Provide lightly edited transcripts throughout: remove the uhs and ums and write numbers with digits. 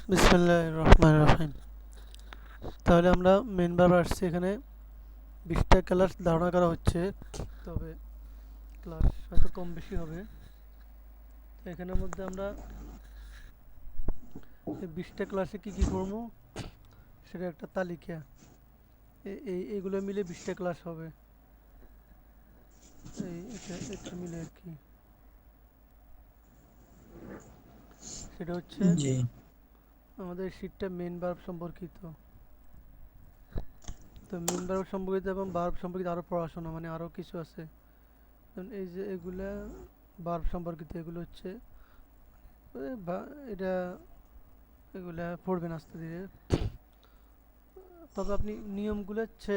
বিসমিল্লাহির রহমানির রহিম। তাহলে আমরা মেন ভার্ব আসছি এখানে 20টা ক্লাস ধারণা করা হচ্ছে, তবে ক্লাস হয়তো কম বেশি হবে। তো এখানের মধ্যে আমরা এই 20টা ক্লাসে কী কী করবো সেটা একটা তালিকা, এইগুলো মিলে 20টা ক্লাস হবে। এটা মিলে আর কি, সেটা হচ্ছে জি আমাদের শীটটা মেন ভার্ব সম্পর্কিত। তো মেন ভার্ব সম্পর্কিত এবং ভার্ব সম্পর্কিত আরও পড়াশোনা, মানে আরও কিছু আছে। যেমন এই যে এগুলা ভার্ব সম্পর্কিত, এগুলো হচ্ছে এটা এগুলা পড়বেন আস্তে ধীরে। তবে আপনি নিয়মগুলো হচ্ছে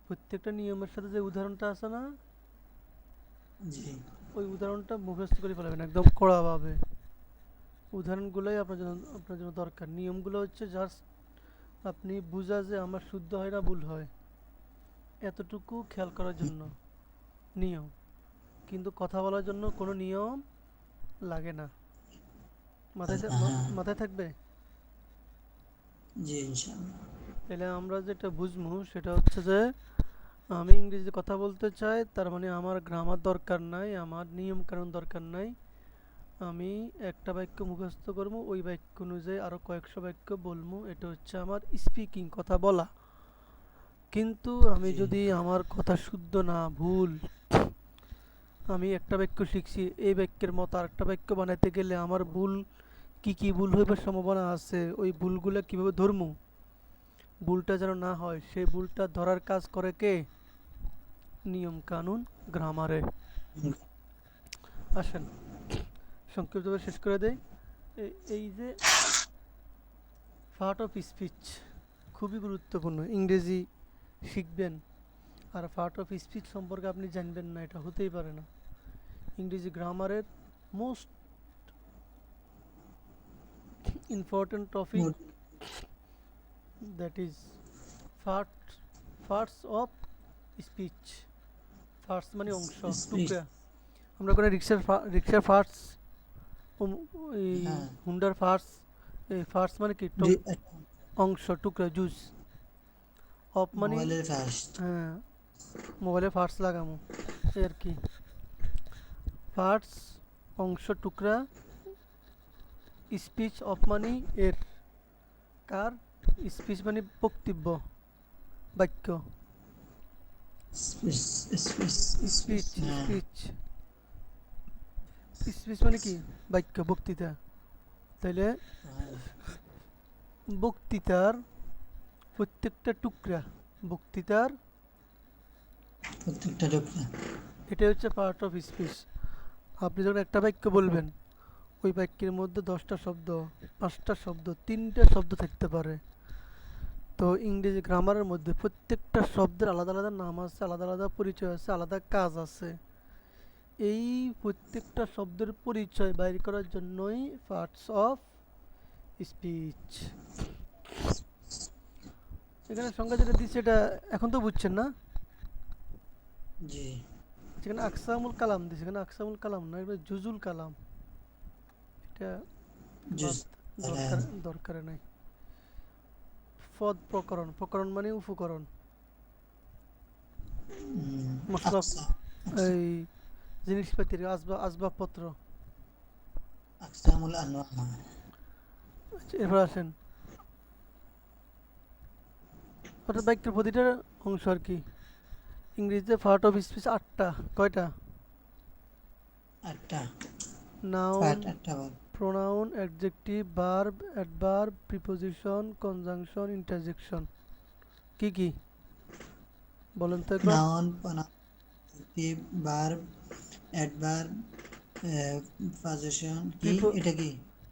প্রত্যেকটা নিয়মের সাথে যে উদাহরণটা আছে না, জি ওই উদাহরণটা মুখস্থ করে ফেলাবেন একদম কড়াভাবে। উদাহরণগুলোই আপনার জন্য দরকার। নিয়মগুলো হচ্ছে জাস্ট আপনি বুঝা যে আমার শুদ্ধ হয় না ভুল হয়, এতটুকু খেয়াল করার জন্য নিয়ম। কিন্তু কথা বলার জন্য কোনো নিয়ম লাগে না। হ্যাঁ মাথায় থাকবে। জি ইনশাআল্লাহ। তাহলে আমরা যেটা বুঝবো সেটা হচ্ছে যে আমি ইংরেজিতে কথা বলতে চাই, তার মানে আমার গ্রামার দরকার নাই, আমার নিয়ম কানুন দরকার নাই। আমি একটা বাক্য মুখস্থ করবো, ওই বাক্য অনুযায়ী আরও কয়েকশো বাক্য বলবো, এটা হচ্ছে আমার স্পিকিং, কথা বলা। কিন্তু আমি জি যদি আমার কথা শুদ্ধ না ভুল, আমি একটা বাক্য শিখছি, এই বাক্যের মতো আরেকটা বাক্য বানাইতে গেলে আমার ভুল কি কি ভুল হইবার সম্ভাবনা আছে, ওই ভুলগুলো কিভাবে ধরবো, ভুলটা যেন না হয়, সেই ভুলটা ধরার কাজ করে কে? নিয়ম কানুন, গ্রামারে। আসেন সংক্ষিপ্তভাবে শেষ করে দেই। এই যে পার্ট অফ স্পিচ খুবই গুরুত্বপূর্ণ। ইংরেজি শিখবেন আর পার্ট অফ স্পিচ সম্পর্কে আপনি জানবেন না, এটা হতেই পারে না। ইংরেজি গ্রামারের most important topic, that is parts parts of speech. Parts মানে অংশ, স্পিচ। টুকরা। আমরা কোনো রিক্সার পার্টস, এই হ্যাঁ হুন্ডার পার্টস, এই পার্টস মানে কি অংশ, টুকরা, জুস। অফ মানে মোবাইলের ফার্স্ট। হ্যাঁ, মোবাইলে পার্টস লাগামো এই আর কি। পার্টস অংশ, টুকরা। স্পিচ অফ মানে এর, কার? স্পিচ মানে বক্তব্য, বাক্য। স্পিচ স্পিচ স্পিচ স্পিচ হ্যাঁ স্পিচ স্পিচ মানে কি? বাক্য, বক্তৃতা। তাইলে হ্যাঁ, বক্তৃতার প্রত্যেকটা টুকরা, বক্তৃতার প্রত্যেকটা টুকরা। এটাই হচ্ছে পার্ট অফ স্পিচ। আপনি যখন একটা বাক্য বলবেন, ওই বাক্যের মধ্যে 10টা শব্দ, 5টা শব্দ, 3টা শব্দ থাকতে পারে। তো ইংরেজি গ্রামারের মধ্যে প্রত্যেকটা শব্দের আলাদা আলাদা নাম আছে, আলাদা আলাদা পরিচয় আছে, আলাদা কাজ আছে। এই প্রত্যেকটা শব্দের পরিচয় বাইর করার জন্যই পার্টস অফ স্পিচ। এখানে সংজ্ঞা যেটা দিচ্ছে এটা এখন তো বুঝছেন না। জি যেখানে আকসামুল কালাম দিচ্ছে, এখানে আকসামুল কালাম না, এটা জুজুল কালাম। এটা জুস বাদ, হ্যাঁ দরকার দরকার নাই। পদ প্রকরণ, প্রকরণ মানে উপকরণ, মশলা, আকসা আকসা এই জিনিসপাতির আসবাবপত্র। আকসামুল আনওয়া। আচ্ছা, এরপর আসেন অর্থাৎ বাক্যের প্রতিটা অংশ আর কি। ইংরেজিতে পার্ট অফ স্পিচ 8টা। কয়টা? আটটা নাউন, পার্ট, আটটা বার। Pronoun, adjective, verb, adverb, preposition, conjunction, interjection. কি কি বলেন তো একবার। Noun, pronoun, verb, adverb, position. কি এটা কি?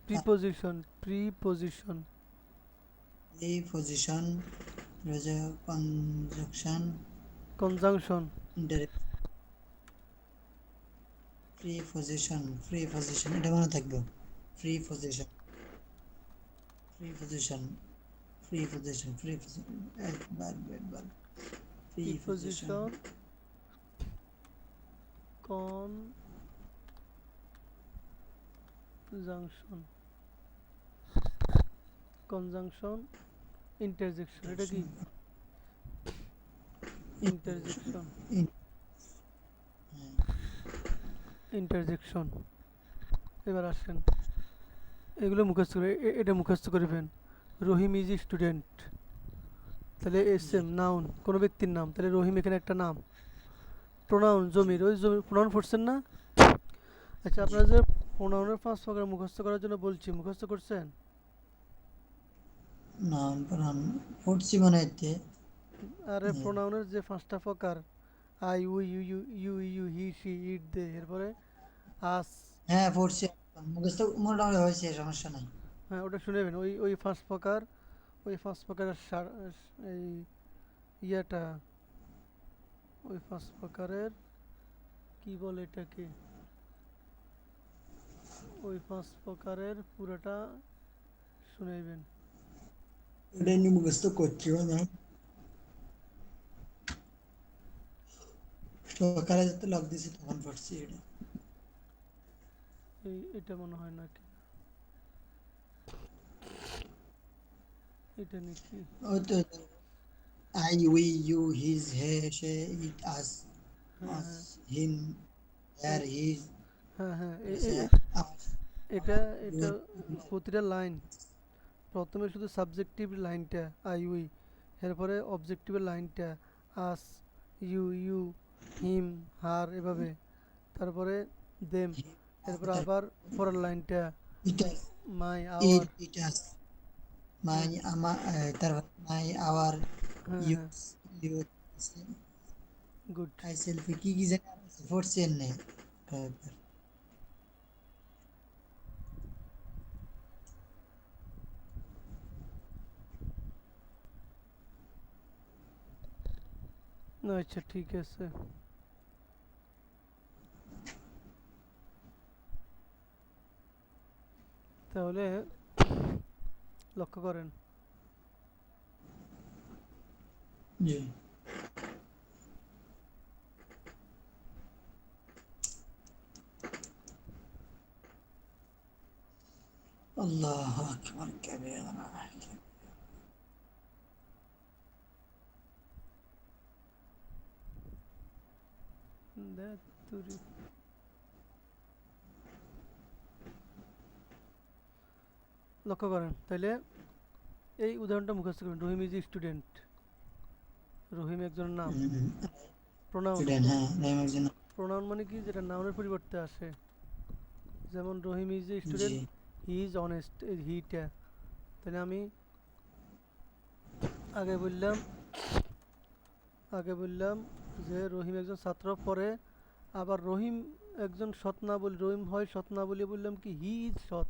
প্রিপোজিশন, প্রিপোজিশন, এই পজিশন রয়েছে, কনজাংশন, কনজাংশন। প্রিপজিশন। প্রিপজিশন এটা মনে থাকবে। প্রিপজিশন প্রিপজিশন প্রিপজিশন প্রিপজিশন একবার একবার preposition. Preposition, conjunction. Conjunction, interjection, এটা কি? ইন্টারজেকশন, in- হ্যাঁ, ইন্টারজেকশন। এবার আসেন, এগুলো মুখস্থ করে এটা মুখস্থ করবেন। রহিম ইজ স্টুডেন্ট, তাহলে এস জি এম নাউন, কোনো ব্যক্তির নাম, তাহলে রহিম এখানে একটা নাম। প্রোনাউন জি জমির, ওই জমির প্রোনাউন পড়ছেন না? আচ্ছা, জি আপনারা যে প্রোনাউনের 5 প্রকার মুখস্থ করার জন্য বলছি, মুখস্থ করছেন? নাম প্রনাম পড়ছি মনে হচ্ছে। আরে হ্যাঁ প্রোনাউনের যে 5টা প্রকার, I, we, you, he, she, it, they, এরপরে আস। হ্যাঁ পড়ছি, মুখস্থ মোটামুটি হয়েছে, সমস্যা নাই। হ্যাঁ, ওটা শুনেবেন। ওই ওই 5 প্রকার, ওই 5 প্রকারের এই ইয়েটা, ওই 5 প্রকারের কি বলে এটাকে, ওই 5 প্রকারের পুরোটা শুনাইবেন। এটা নিয়ে মুখস্থ করছিও না, সকালে যেতে লগ দিছি তখন পড়ছি এটা। এটা মনে হয় নাকি, এটা নাকি? ওই তো আই উই ইউ হিজ হে সে ইট আস, হ্যাঁ, us হ্যাঁ, him এই, her his, হ্যাঁ, হ্যাঁ, সে us এটা our এটা your প্রতিটা লাইন, প্রথমে শুধু সাবজেক্টিভ লাইনটা আই উই, এরপরে অবজেক্টিভের লাইনটা আস, ইউ, হিম, হার, এভাবে। তারপরে দেম, him এরপর তার আবার পরের লাইনটা it us my, our. it us my হ্যাঁ, আমার, তারপর my our হ্যাঁ, হ্যাঁ, use your good. I selfie কি কি জানি পড়ছি এনে কয়েকবার। আচ্ছা, ঠিক আছে। তাহলে লক্ষ্য করেন, জি আল্লাহু আকবার কাবীরা। দ্যাতুরি। লক্ষ্য করেন তাহলে, এই উদাহরণটা মুখস্থ করবেন। রহিম ইজ স্টুডেন্ট, রহিম একজনের নাম। প্রোনাউন, স্টুডেন্ট, হ্যাঁ নাম একজন। প্রোনাউন মানে কি, যেটা নাউনের পরিবর্তে আসে। যেমন Rahim is a G student, he is honest, এই হিটা। তাহলে আমি আগে বললাম আগে বললাম যে রহিম একজন ছাত্র, পরে আবার রহিম একজন সৎ না বলি, রহিম হয় সৎ না বলে বললাম কি হি ইজ সৎ,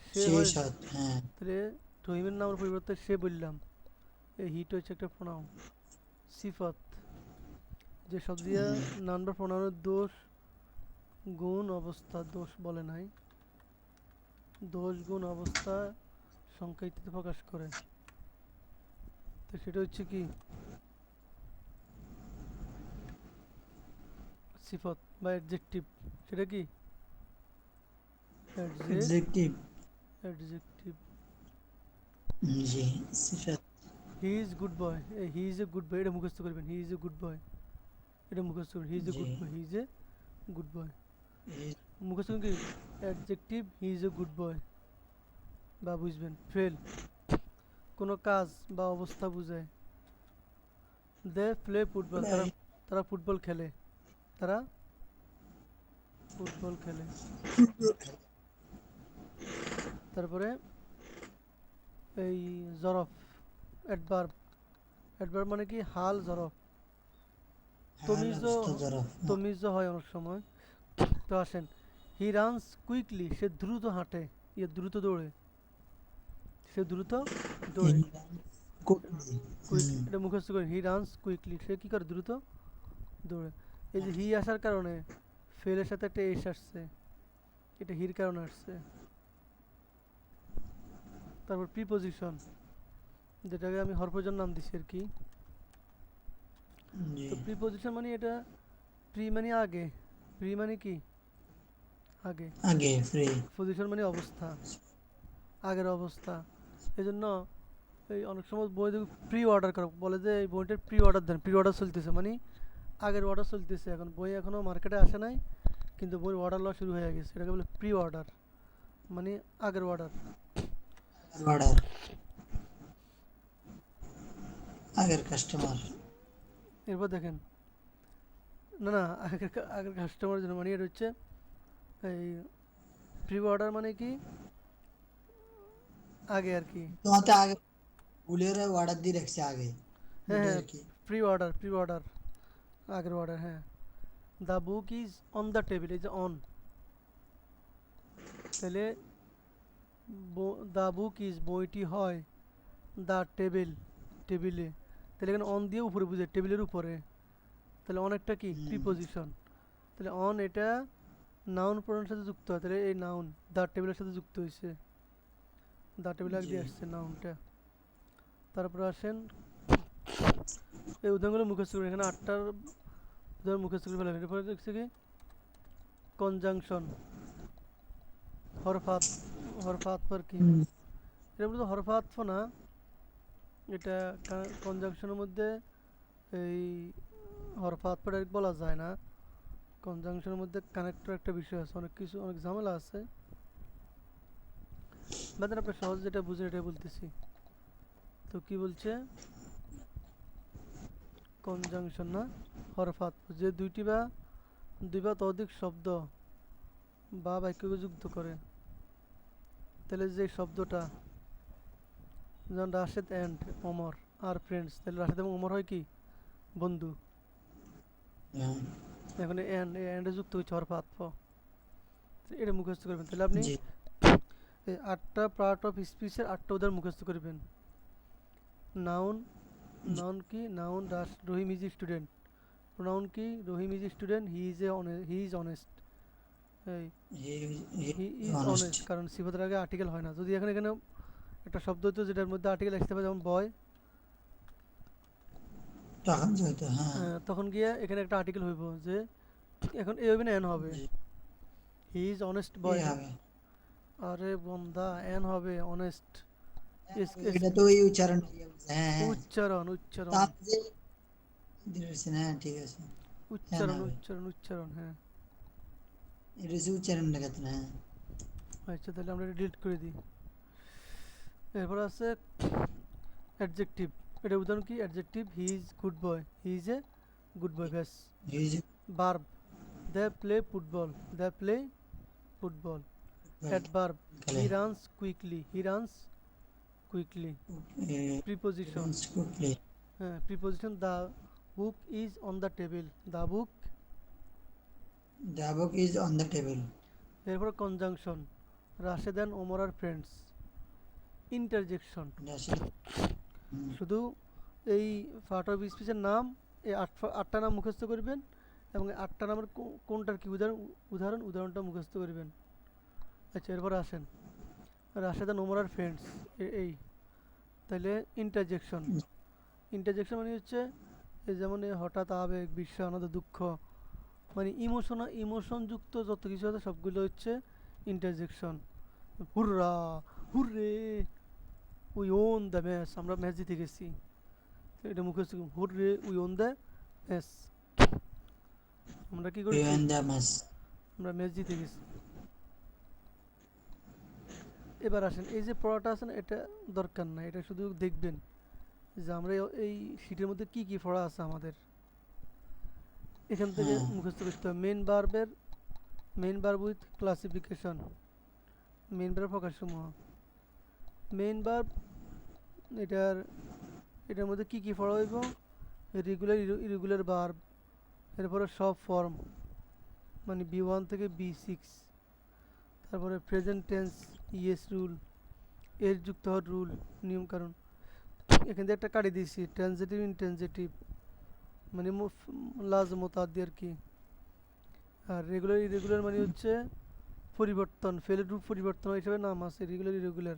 সে সেই হয়। সাথ, হ্যাঁ তাহলে রহিমের নামের পরিবর্তে সে বললাম, এই হিট হচ্ছে একটা প্রোনাউন, সিফত। যে শব্দ দিয়ে নাউন বা প্রোনাউনের দোষ, গুণ, অবস্থা, দোষ বলে নাই, দোষ, গুণ, অবস্থা সংখ্যা ইত্যাদি প্রকাশ করে। তো সেটা হচ্ছে কি সিফত বা অ্যাডজেক্টিভ। সেটা কি executive. Adjective. G Sifat. He is good boy, he is a good বয়, এটা মুখস্থ করবেন। হি ইজ এ গুড বয়, এটা মুখস্থ করবেন। হি is a G good boy, he is a good বয়। এই মুখস্থ করবেন কি adjective, he is a good বয়। বা বুঝবেন ফেল, কোনো কাজ বা অবস্থা বুঝায়। দে প্লে ফুটবল, তারা প্রায় তারা ফুটবল খেলে, তারা ফুটবল খেলে। তারপরে এই জরফ, অ্যাডভার্ব, অ্যাডভার্ব মানে কি হাল, জরফ। হাল তমিজও, অবস্থা জরফ। তমিজও হয় অনেক সময়। তো আসেন, হি রানস কুইকলি, সে দ্রুত হাঁটে, ইয়ে দ্রুত দৌড়ে, সে দ্রুত দৌড়ে। কুকলি। কুইক, এটা মুখস্থ করেন। হি রানস কুইকলি, সে কী করে, দ্রুত দৌড়ে। এই যে হি আসার কারণে ফেলের সাথে একটা এস আসছে, এটা হির কারণে আসছে। তারপর প্রিপোজিশন, যেটাকে আমি হরপ্রয়োজন নাম দিছি আর কি। জি তো প্রিপোজিশন মানে এটা, প্রি মানে আগে, প্রি মানে কি আগে, আগে ফ্রি। পজিশন মানে অবস্থা, আগের অবস্থা। এই জন্য এই অনেক সময় বই প্রি অর্ডার করে, বলে যে এই বইটার প্রি অর্ডার দেন, প্রি অর্ডার চলতেছে, মানে আগের অর্ডার চলতেছে, এখন বই এখনও মার্কেটে আসে নাই কিন্তু বইয়ের অর্ডার লওয়া শুরু হয়ে গেছে, এটাকে বলে প্রি অর্ডার, মানে আগের অর্ডার। অর্ডার, আগের কাস্টমার। এরপর দেখেন, না না, আগের কাস্টমারের জন্য, মানে এটা হচ্ছে এই প্রি অর্ডার মানে কি, আগে আর কি। তোমাতে আগে ভুলের অর্ডার দিয়ে রাখছে আগে, হ্যাঁ ওটা হ্যাঁ, আর কি। প্রি অর্ডার, প্রি অর্ডার, আগের অর্ডার, হ্যাঁ। The book is on the table, এই যে অন, তাহলে দ্য বুক ইজ বইটি হয়, দ্য টেবিল টেবিলে, তাহলে এখানে অন দিয়ে উপরে বুঝে টেবিলের উপরে, তাহলে অন একটা কি হুম, প্রিপোজিশন, তাহলে অন এটা নাউন প্রোনাউনের সাথে যুক্ত হয়, তাহলে এই নাউন দ্য টেবিলের সাথে যুক্ত হয়েছে, দ্য টেবিল আগে জি। দিয়ে আসছে নাউনটা। তারপরে আসেন এই উদাহরণগুলো মুখস্থ করেন, এখানে 8টার উদাহরণ মুখস্থ করে ফেলেন। এরপরে দেখছি কি কনজাংশন, হরফাত, হরফাত পর কি, হুম, এটা বলতে হরফাতফ না, এটা কনজাংশনের মধ্যে এই হরফাত পর বলা যায় না, কনজাংশনের মধ্যে কানেক্টর একটা বিষয় আছে, অনেক কিছু, অনেক ঝামেলা আছে, বাদেন আপনি সহজ যেটা বুঝেন এটাই বলতেছি। তো কি বলছে, কনজাংশন না হরফাত, যে দুই বা ততোধিক শব্দ বা বাক্যকে যুক্ত করে, তাহলে যে শব্দটা, যেমন Rashed and Omar R friends, তাহলে রাশেদ এবং ওমর হয় কি বন্ধু, হ্যাঁ, এখন এন্ডে যুক্ত হচ্ছে হরফাত ফ, এটা মুখস্থ করবেন, তাহলে আপনি জি। এই 8টা পার্ট অফ স্পিচের 8টা উদাহরণ মুখস্থ করবেন। Noun, G. নাউন কি, noun Rahim is student, pronoun কি, Rahim is student, he is honest, এই he he is honest. Honest, কারণ সিফাতের আগে আর্টিকেল হয় না, যদি এখানে এখানে একটা শব্দ হতো যেটার মধ্যে আর্টিকেল আসতে পারে, যেমন বয়, তখন যেহেতু হ্যাঁ। তখন গিয়ে এখানে একটা আর্টিকেল হইব, যে এখন এ হবে না এন হবে, জি। হি ইজ অনেস্ট এ বয়, হবে। আরে বন্দা এন হবে অনেস্ট, এস এস, এটা তো ওই উচ্চারণ হ্যাঁ হ্যাঁ। উচ্চারণ উচ্চারণ তার যে দিয়েছেন, হ্যাঁ ঠিক আছে। হ্যাঁ না উচ্চারণ ভাই, উচ্চারণ উচ্চারণ, হ্যাঁ। এটা হচ্ছে উচ্চারণ লেখাতে হ্যাঁ। আচ্ছা, তাহলে আমরা এটা ডিলিট করে দিই। এরপর আছে অ্যাডজেক্টিভ, এটা উদাহরণ কি, adjective he is good boy, he is a good boy, ব্যাস। His verb, they play football, they play football. Adverb, খেলে। He runs quickly, he runs quickly. Preposition, runs quickly. হ্যাঁ preposition, the book is on the table, the book. The book is on the table. এরপর conjunction, Rashed and Omar R friends. Interjection, শুধু এই part of স্পিচের নাম, এই 8টা নাম মুখস্থ করবেন, এবং 8টা নামের কোনটার কি উদাহরণটা মুখস্থ করবেন। আচ্ছা, এরপর আসেন Rashed and Omar R friends, এই তাহলে ইন্টারজেকশন, ইন্টারজেকশন মানে হচ্ছে এই যেমন এই হঠাৎ আবেগ, বিস্ময়, আনন্দ, দুঃখ, মানে ইমোশন যুক্ত যত কিছু আছে সবগুলো হচ্ছে interjection. Hurrah, hurray, we won the match, আমরা ম্যাচ জিতে গেছি, তো এটা মুখস্থ করুন, hurray we won the match, আমরা কি উই করেছি, ওয়ান দ্য ম্যাচ। আমরা ম্যাচ জিতে গেছি। এবার আসেন এই যে পড়াটা আছে না, এটা দরকার না, এটা শুধু দেখবেন যে আমরা এই শীটের মধ্যে কি কি পড়া আছে আমাদের, এখান থেকে হ্যাঁ মুখস্থ করতে হবে। Main verb with classification, main verb প্রকাশসমূহ, মেইন ভার্ব, এটার এটার মধ্যে কি কি পড়া হইব, রেগুলার ইরেগুলার ভার্ব, এরপরে সব ফর্ম, মানে B1 থেকে B6, তারপরে প্রেজেন্ট টেন্স, ইয়েস রুল, এর যুক্ত হওয়ার রুল, নিয়ম কারণ, এখান থেকে একটা কাটি দিয়েছি ট্রানজিটিভ ইনট্রানজিটিভ, মানে লাজমতাদি আর কি। আর রেগুলার ইরেগুলার মানে হচ্ছে পরিবর্তন, ফেলের রূপ পরিবর্তন হিসেবে নাম আছে রেগুলার ইরেগুলার।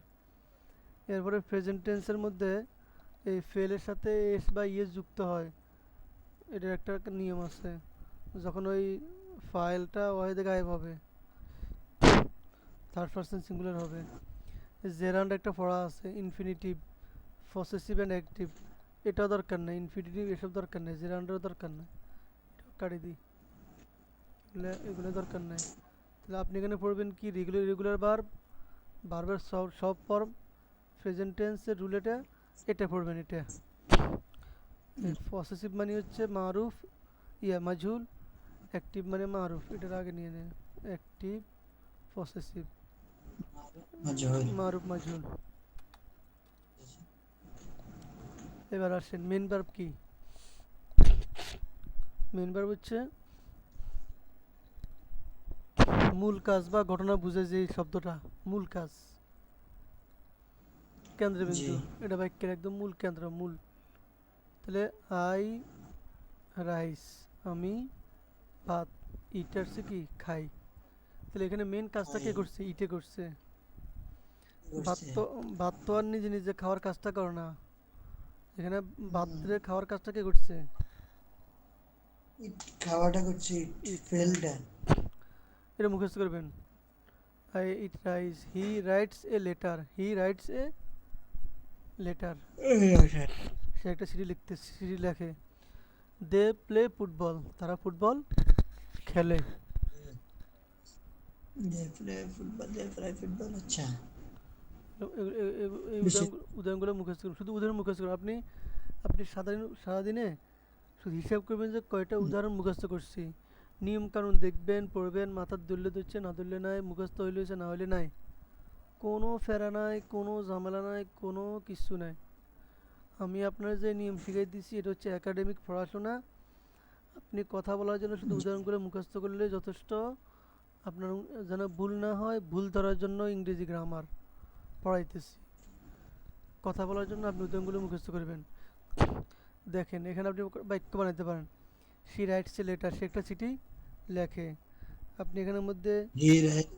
এরপরে প্রেজেন্ট টেন্সের মধ্যে এই ফেলের সাথে এস বা ইয়েস যুক্ত হয়, এটার একটা নিয়ম আছে, যখন ওই ফাইলটা ওয়াহিদে গায়েব হবে, থার্ড পারসন সিঙ্গুলার হবে। জেরান্ড একটা পড়া আছে, ইনফিনিটিভ, পসেসিভ অ্যান্ড অ্যাক্টিভ, এটাও দরকার নেই, ইনফিনিটিভ এসব দরকার নেই, জেরান্ডেরও দরকার নেই, এটাও কাটিয়ে দিই, এগুলো এগুলো দরকার নেই। তাহলে আপনি এখানে পড়বেন কি রেগুলার ইরেগুলার ভার্ব, ভার্বের সব সব ফর্ম, প্রেজেন্ট টেন্সের রুল, এটা এটা পড়বেন এটা। পসেসিভ মানে হচ্ছে মারুফ, মাজহুল, অ্যাক্টিভ মানে মারুফ, এটার আগে নিয়ে নেন, অ্যাক্টিভ, পসেসিভ, মাজহুল। মারুফ মাজহুল। এবার আসেন মেন ভার্ব কি। মেন ভার্ব হচ্ছে মূল কাজ বা ঘটনা বুঝে যে শব্দটা, মূল কাজ, জি। কেন্দ্রবিন্দু, এটা বাক্যের একদম মূল কেন্দ্র, মূল। তাহলে আই রাইস, আমি ভাত, ইট আসছে কি খাই। তাহলে এখানে মেন কাজটা খাই কে করছে, ইটে করছে। ভাত করছে। তো ভাত তো আর নিজে নিজে খাওয়ার কাজটা করে না, এখানে হুম, ভাতরে খাওয়ার কাজটা কে করছে, ইট খাওয়াটা করছে, ইট ইটটা। ফেলটা। এটা মুখস্থ করবেন। I eat rice, he writes a letter, he writes a letter, সে একটা চিঠি লিখতে, চিঠি লেখে। দে প্লে ফুটবল, তারা ফুটবল খেলে। They play football, they play football, আচ্ছা। এই বেশি। উদাহরণগুলো মুখস্থ করুন, শুধু উদাহরণ মুখস্থ করুন। আপনি আপনি সারাদিনে শুধু হিসাব করবেন যে কয়টা উদাহরণ মুখস্থ করছি, নিয়ম কানুন দেখবেন, পড়বেন, মাথার ধরলে ধরছে, না ধরলে নাই, মুখস্থ হইলে হয়েছে, না হইলে নাই, কোনো ফেরা নাই, কোনো ঝামেলা নাই, কোনো কিছু নাই। আমি আপনার যে নিয়ম শিখিয়ে দিচ্ছি এটা হচ্ছে একাডেমিক পড়াশোনা। আপনি কথা বলার জন্য শুধু উদাহরণগুলো মুখস্থ করলে যথেষ্ট। আপনার যেন ভুল না হয়, ভুল ধরার জন্য ইংরেজি গ্রামার পড়াইতেছি। কথা বলার জন্য আপনি উদাহরণগুলো মুখস্থ করবেন। দেখেন এখানে আপনি বাক্য বানাতে পারেন। শি রাইটস এ লেটার, সে একটা চিঠি লেখে। আপনি এখানের মধ্যে হি রাইট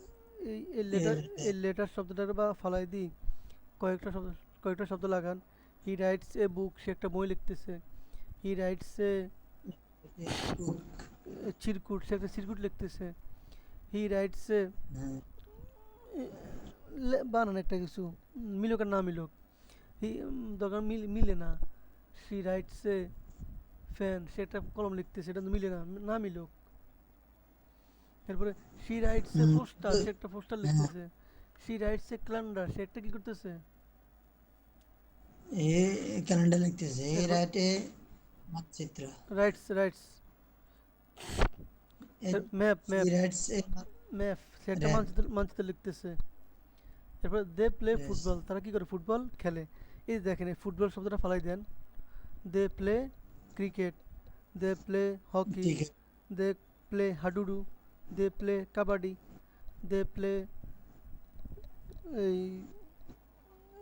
এই লেটার, এই লেটার শব্দটার বা ফালাই দিই কয়েকটা শব্দ, কয়েকটা শব্দ লাগান। হি রাইটস এ বুক, সে একটা বই লিখতেছে। হি রাইটস এ বুক। চিরকুট, সে একটা চিরকুট লিখতেছে। হি রাইটস এ বানান একটা কিছু, মিলুক আর না মিলুক, হি দরকার মিলে না। শি রাইটস এ ফ্যান, সে একটা কলম লিখতেছে, এটা তো মিলে না, না মিলুক। এরপরে শি রাইটস এ পোস্টার, সে একটা পোস্টার লিখতেছে। শি রাইটস এ ক্যালেন্ডার, সে একটা কি করতেছে। এ ক্যালেন্ডার লিখতেছে। এ এরপর রাইটে মানচিত্র। রাইটস রাইটস এ ম্যাপ হি ম্যাপ রাইটস এ ম্যাপ, সে একটা র্যাপ। মানচিত্র মানচিত্র লিখতেছে। এরপর দে প্লে ফুটবল, তারা কি করে, ফুটবল খেলে। এই দেখেন এই ফুটবল শব্দটা ফালাই দেন। They play cricket, they play hockey, ঠিক আছে। They play hadudu, they play kabaddi, they play এই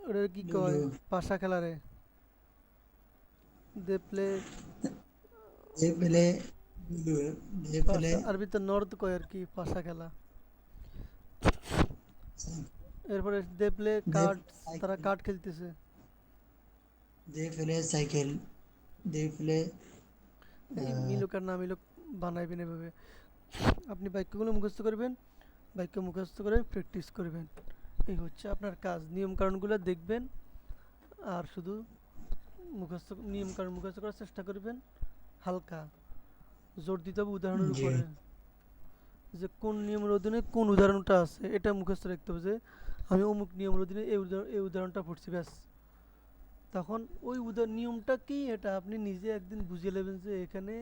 ওটা কি কয়, লুডো। পাশা খেলারে, they play they play ludo. They play pasha, আরবিতে নর্দ কয় আর কি, পাশা খেলা। এরপরে দে প্লে দে কার্ডস, তারা সাইকেল। কার্ড খেলতেছে। They play cycle. They play এই মিলুক আর না মিলুক বানাইবেন এভাবে। আপনি বাক্যগুলো মুখস্থ করবেন, বাক্য মুখস্থ করে প্র্যাকটিস করবেন। এই হচ্ছে আপনার কাজ, নিয়ম কানুনগুলো দেখবেন আর শুধু মুখস্থ, নিয়ম কানুন মুখস্থ করার চেষ্টা করবেন। হালকা জোর দিতে হবে উদাহরণের জি। উপরে, যে কোন নিয়মের অধীনে কোন উদাহরণটা আছে এটা মুখস্থ রাখতে হবে, যে আমি অমুক নিয়মের অধীনে এই উদাহরণটা পড়ছি, ব্যাস। তখন ওই নিয়মটা কি এটা আপনি নিজে একদিন বুঝে নেবেন, যে এখানে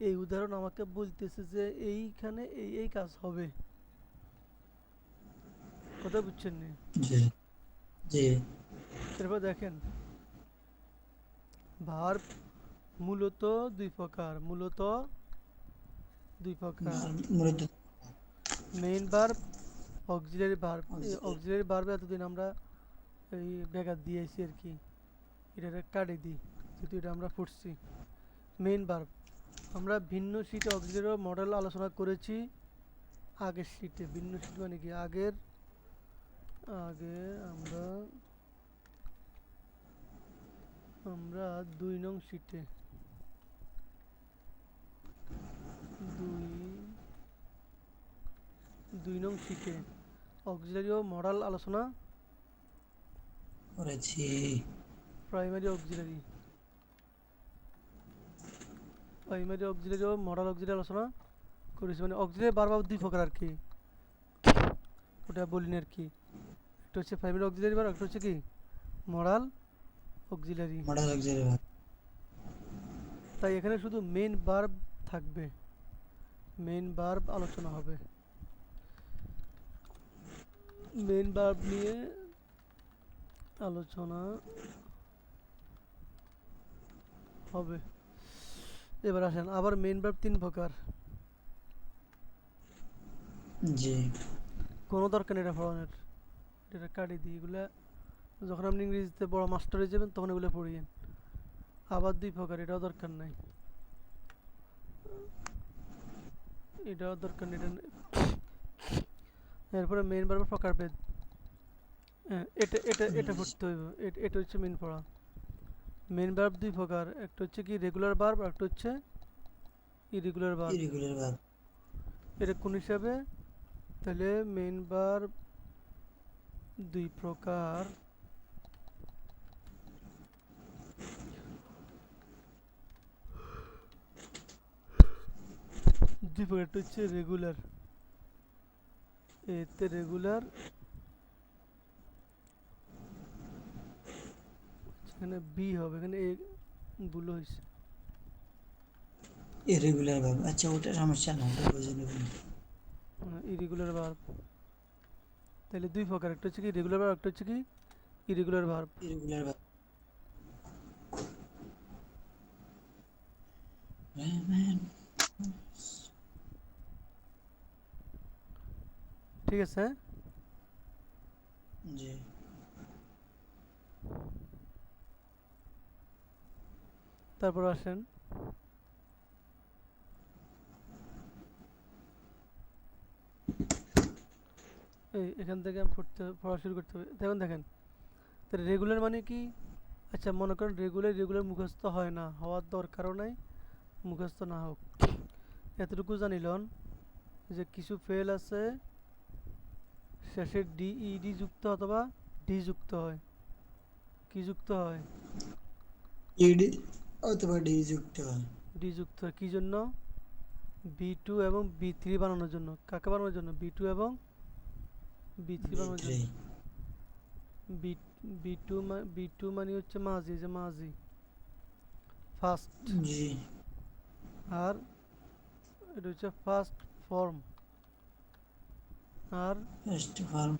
এই উদাহরণ আমাকে বলতেছে যে এইখানে এই এই কাজ হবে। কথা বুঝছেন নি। জি। জি। এরপর দেখেন ভার্ব মূলত দুই প্রকার, মূলত দুই প্রকার। মূলত মেইন ভার্ব, অক্সিলারি ভার্ব। এই auxiliary। অক্সিলারি ভার্বে এতদিন আমরা এই ব্যাঘাত দিয়েছি আর কি, এটা কাটে দিই যেহেতু এটা আমরা পড়ছি। মেইন ভার্ব আমরা ভিন্ন শীটে অক্সিলারি মডেল আলোচনা করেছি। আগের শীটে, ভিন্ন শীট মানে কি, আগের, আগে আমরা আমরা 2 নং শীটে, দুই 2 নং শীটে অক্সিলারি ও মডেল আলোচনা করেছি। প্রাইমারি অক্সিলারি, প্রাইমারি অক্সিলারি ও মডাল অক্সিলারি আলোচনা করেছি। মানে অক্সিলারি বারবার দুই প্রকার আর কি, ওটা বলিনি আর কি। একটা হচ্ছে প্রাইমারি অক্সিলারি ভার্ব, একটা হচ্ছে কি modal auxiliary. Modal auxiliary verb. তাই এখানে শুধু মেইন ভার্ব থাকবে, মেইন ভার্ব আলোচনা হবে, মেইন ভার্ব নিয়ে আলোচনা হবে। এবার আসেন, আবার মেইন ভার্ব তিন প্রকার। জি। কোনো দরকার নেই এটা পড়ানোর, এটা কাটি দিই এগুলা, যখন আপনি ইংরেজিতে বড় মাস্টার হয়ে যাবেন তখন এগুলো পড়িয়েন। আবার দুই প্রকার, এটাও দরকার নাই, এটাও দরকার নেই, এটা এরপরে মেইন ভার্বের প্রকারভেদ। হ্যাঁ, এটা এটা এটা পড়তে হইব, এটা হচ্ছে মেইন পড়া। মেইন ভার্ব দুই প্রকার, একটা হচ্ছে কি রেগুলার ভার্ব, একটা হচ্ছে ইরেগুলার ভার্ব। Irregular verb. এটা কোন হিসাবে, তাহলে মেইন ভার্ব দুই প্রকার, দুই প্রকার, একটা হচ্ছে রেগুলার, এতে রেগুলার, এখানে বি হবে, এখানে এ ভুল হয়েছে, ইরেগুলার ভার্ব, আচ্ছা ওটা সমস্যা না, ওটা বুঝে নেবেন। Irregular verb. তাহলে দুই প্রকার, একটা হচ্ছে কি রেগুলার ভার্ব, একটা হচ্ছে কি ইরেগুলার ভার্ব। Irregular verb. ঠিক আছে, হ্যাঁ? জি। তারপর আসেন, এই এখান থেকে আমি পড়া শুরু করতে হবে। দেখুন দেখেন, তাহলে রেগুলার মানে কি, আচ্ছা মনে করেন রেগুলার রেগুলার মুখস্থ হয় না, হওয়ার দরকারও নাই, মুখস্থ না হোক, এতটুকু জানিলন যে কিছু ফেল আছে শেষে ডিইডি যুক্ত অথবা ডি যুক্ত হয়। কি যুক্ত হয়? ইডি অথবা ডি যুক্ত হয়। ডি যুক্ত হয় কি জন্য? বি টু এবং বি3 বানানোর জন্য। কাকে বানানোর জন্য? বি2 এবং বি3 বানানোর বি3। জন্য। বি বি টু মানে হচ্ছে মাঝি, যে মাঝি ফার্স্ট, জি। আর এটা হচ্ছে ফার্স্ট ফর্ম, আর ফার্স্ট ফর্ম।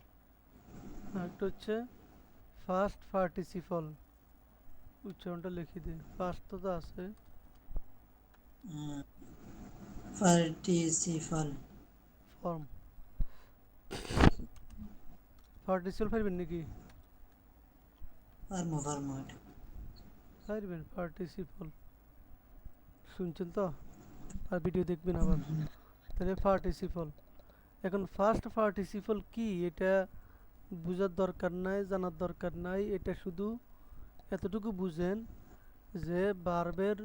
একটা হচ্ছে ফার্স্ট পার্টিসিপল। উচ্চারণটা লিখে দিই, ফার্স্ট তো আছে, পার্টিসিপাল। ফর্ম। পার্টিসিপল পারবেন নাকি? ফার্মো ফার্মো এটা। পারবেন পার্টিসিপল, শুনছেন তো? আর ভিডিও দেখবেন আবার। তাহলে পার্টিসিপল, এখন ফার্স্ট পার্টিসিপল কি এটা বোঝার দরকার নাই, জানার দরকার নাই, এটা শুধু এতটুকু বুঝেন যে ভার্বের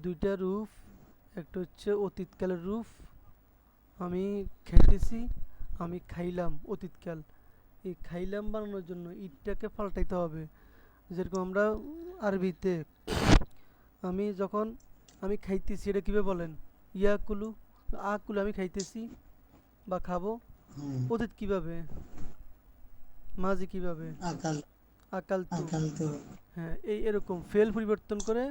দুইটা রূপ, একটা হচ্ছে অতীতকালের রূপ, আমি খাইতেছি, আমি খাইলাম, অতীতকাল। এই খাইলাম বানানোর জন্য ইটটাকে পাল্টাইতে হবে। যেরকম আমরা আরবিতে আমি খাইতেছি, এটা কীভাবে বলেন? ইয়াকুলু, আকুলু আমি খাইতেছি বা খাবো। হুম। অতীত কিভাবে? মাঝি কিভাবে? আকাল। আকাল তু। আকাল তো। হ্যাঁ, এই এরকম ফেল পরিবর্তন করে,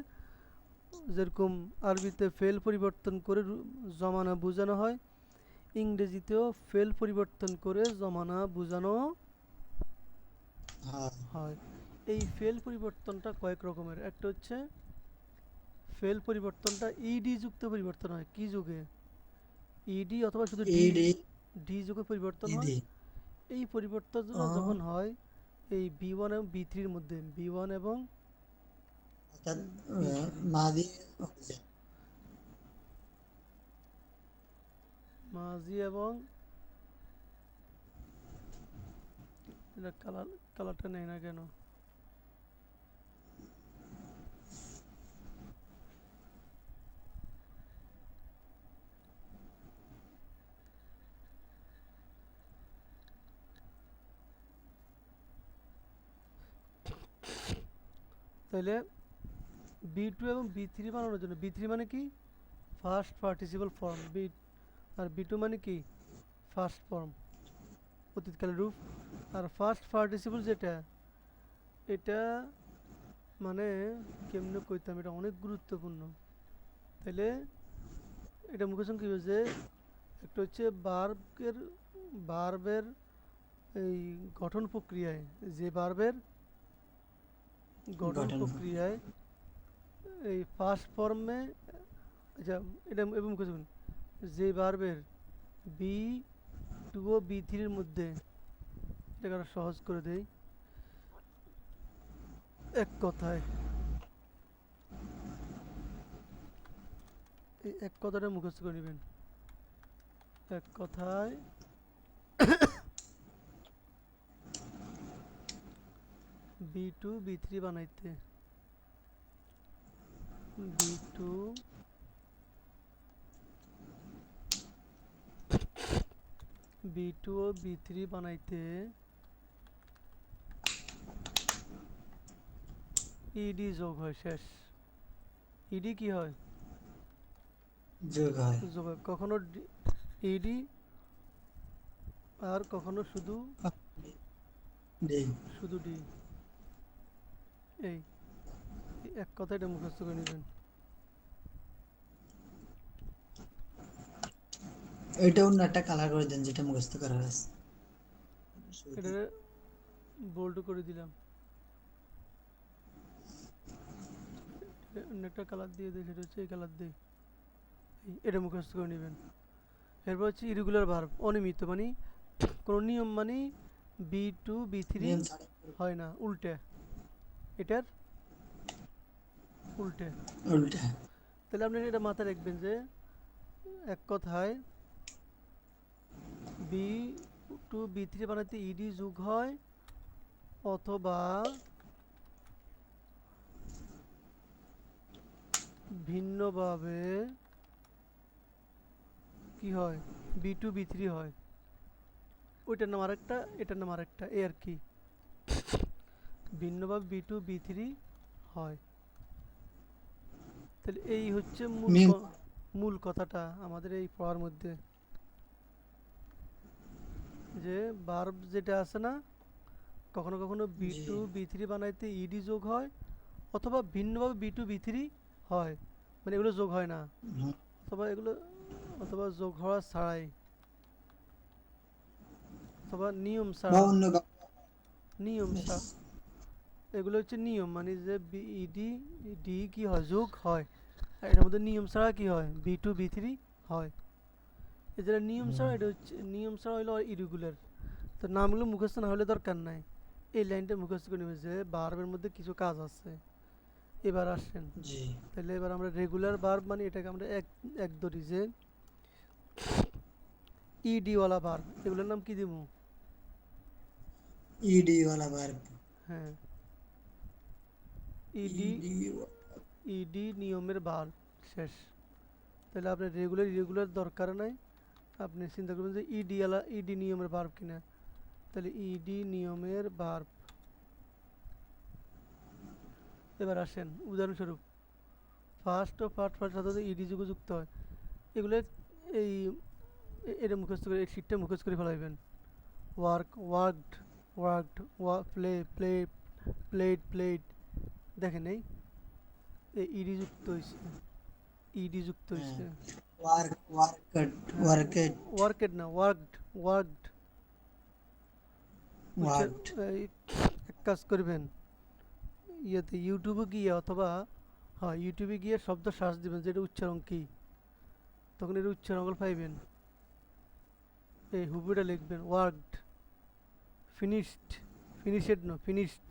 যেরকম আরবিতে ফেল পরিবর্তন করে জমানা বোঝানো হয়, ইংরেজিতেও ফেল পরিবর্তন করে জমানা বোঝানো হ্যাঁ। হয়। এই ফেল পরিবর্তনটা কয়েক রকমের, একটা হচ্ছে ফেল পরিবর্তনটা ইডি যুক্ত পরিবর্তন হয়। কি যুগে? ইডি অথবা শুধু ডি, ইডি। ডি যুগে পরিবর্তন হয়। ইডি। এই পরিবর্তনটা ও যখন হয় এই বি1 এবং বি3-র মধ্যে, বি1 এবং অর্থাৎ বি3, মাদি হয়ে যায়। মাঝি এবং, এটা কালারটা নেই না কেন? তাহলে বি টু এবং বি থ্রি বানানোর জন্য বি থ্রি মানে কি ফার্স্ট পার্টিসিপল ফর্ম বি, আর বি টু মানে কি ফার্স্ট ফর্ম অতীতকালের রূপ। আর ফার্স্ট পার্টিসিপল যেটা, এটা মানে কেমনে কইতাম, এটা অনেক গুরুত্বপূর্ণ। তাহলে এটা মুখস্থ কী যে একটা হচ্ছে বার্বের এই গঠন প্রক্রিয়ায়, যে বার্বের গঠন গঠন প্রক্রিয়ায় এই ফার্স্ট ফর্মে, আচ্ছা এটা এবং মুখস্থ করুন, যে বার্বের বি টু ও বি থ্রির মধ্যে, এটাকে আরো সহজ করে দেই, এক কথায় এই এক কথাটা মুখস্থ করে নেবেন। এক কথায় বি টু বি থ্রি বানাইতে, বি টু বি টু ও বি থ্রি বানাইতে ইডি যোগ হয় শেষ। ইডি কি হয়? যোগ হয়। যোগ হয়। কখনো ইডি আর কখনো শুধু ডি। শুধু ডি। এই এই এক কথায় এটা মুখস্থ করে নেবেন। এটা অন্য একটা কালার করে দেন যেটা মুখস্থ করা আছে। এটা বোল্ড করে দিলাম, অন্য একটা কালার দিয়ে দিই, সেটা হচ্ছে এই কালার দিয়ে। এটা মুখস্থ করে নেবেন। এরপর হচ্ছে ইরেগুলার ভার্ব, অনিয়মিত মানে কোনো নিয়ম মানে বি টু বি থ্রি নিয়ম ছাড়া হয় না, উল্টে, এটার উল্টে। উল্টা। তাহলে আপনি এটা মাথায় রাখবেন যে এক কথায় বি টু বি থ্রি বানাতে ইডি যোগ হয়, অথবা ভিন্নভাবে কি হয় বি টু বি থ্রি হয়, ওইটার নাম আরেকটা, এটার নাম আরেকটা, এই আর কি, ভিন্নভাবে বি টু বি থ্রি হয়। তাহলে এই হচ্ছে মিম মূল কথাটা আমাদের এই পড়ার মধ্যে, যে ভার্ব যেটা আছে না, কখনো কখনো বি জি। টু বি থ্রি বানাইতে ইডি যোগ হয়, অথবা ভিন্নভাবে বি টু বি থ্রি হয়, মানে এগুলো যোগ হয় না, হুম। অথবা এগুলো, অথবা যোগ হওয়া ছাড়াই, অথবা নিয়ম বা ছাড়া, অন্য নিয়ম ছাড়া। এগুলো হচ্ছে নিয়ম, মানে যে ইডি ডি কি হয় যোগ হয়, আর এটার মধ্যে নিয়ম ছাড়া কি হয় বি টু বি থ্রি হয়। এছাড়া নিয়ম ছাড়া, এটা হচ্ছে নিয়ম ছাড়া হলো ইরেগুলার। তো নামগুলো মুখস্থ না হলে দরকার নাই, এই লাইনটা মুখস্থ করে নেবে যে বার্বের মধ্যে কিছু কাজ আছে। এবার আসেন, জি। তাহলে এবার আমরা রেগুলার ভার্ব মানে এটাকে আমরা এক এক ধরি যে ইডি ওয়ালা ভার্ব, এগুলোর নাম কি দিব? ইডি वाला वर्ब। হ্যাঁ, ইডি, ইডি ইডি নিয়মের ভার্ব শেষ। তাহলে আপনার রেগুলার ইরেগুলার দরকার নাই, আপনি চিন্তা করবেন যে ইডি ওয়ালা, ইডি নিয়মের ভার্ব কিনা। তাহলে ইডি নিয়মের ভার্ব। এবার আসেন উদাহরণস্বরূপ, ফার্স্ট ও পার্ট ফার্স্ট সাথে ইডি যুক্ত হয়, এগুলো এই এটা মুখস্থ করে, এই শীটটা মুখস্থ করে ফেলাইবেন। Work, worked, worked, play, play, played, played, দেখেন এই ইডি যুক্ত হয়েছে, ইডি যুক্ত হয়েছে। वर्क वर्कड হ্যাঁ, वर्कड ওয়ার্কেড না, ওয়ার্কড, ওয়ার্কড। উচ্চার वर्कड। এই এক কাজ করবেন, ইয়েতে ইউটিউবে গিয়ে অথবা, হ্যাঁ ইউটিউবে গিয়ে শব্দ সার্চ দিবেন যে এটা উচ্চারণ কী, তখন এর উচ্চারণগুলো পাইবেন। এই হুবুটা লিখবেন ওয়ার্কড, ফিনিশড, ফিনিশেড না ফিনিশড,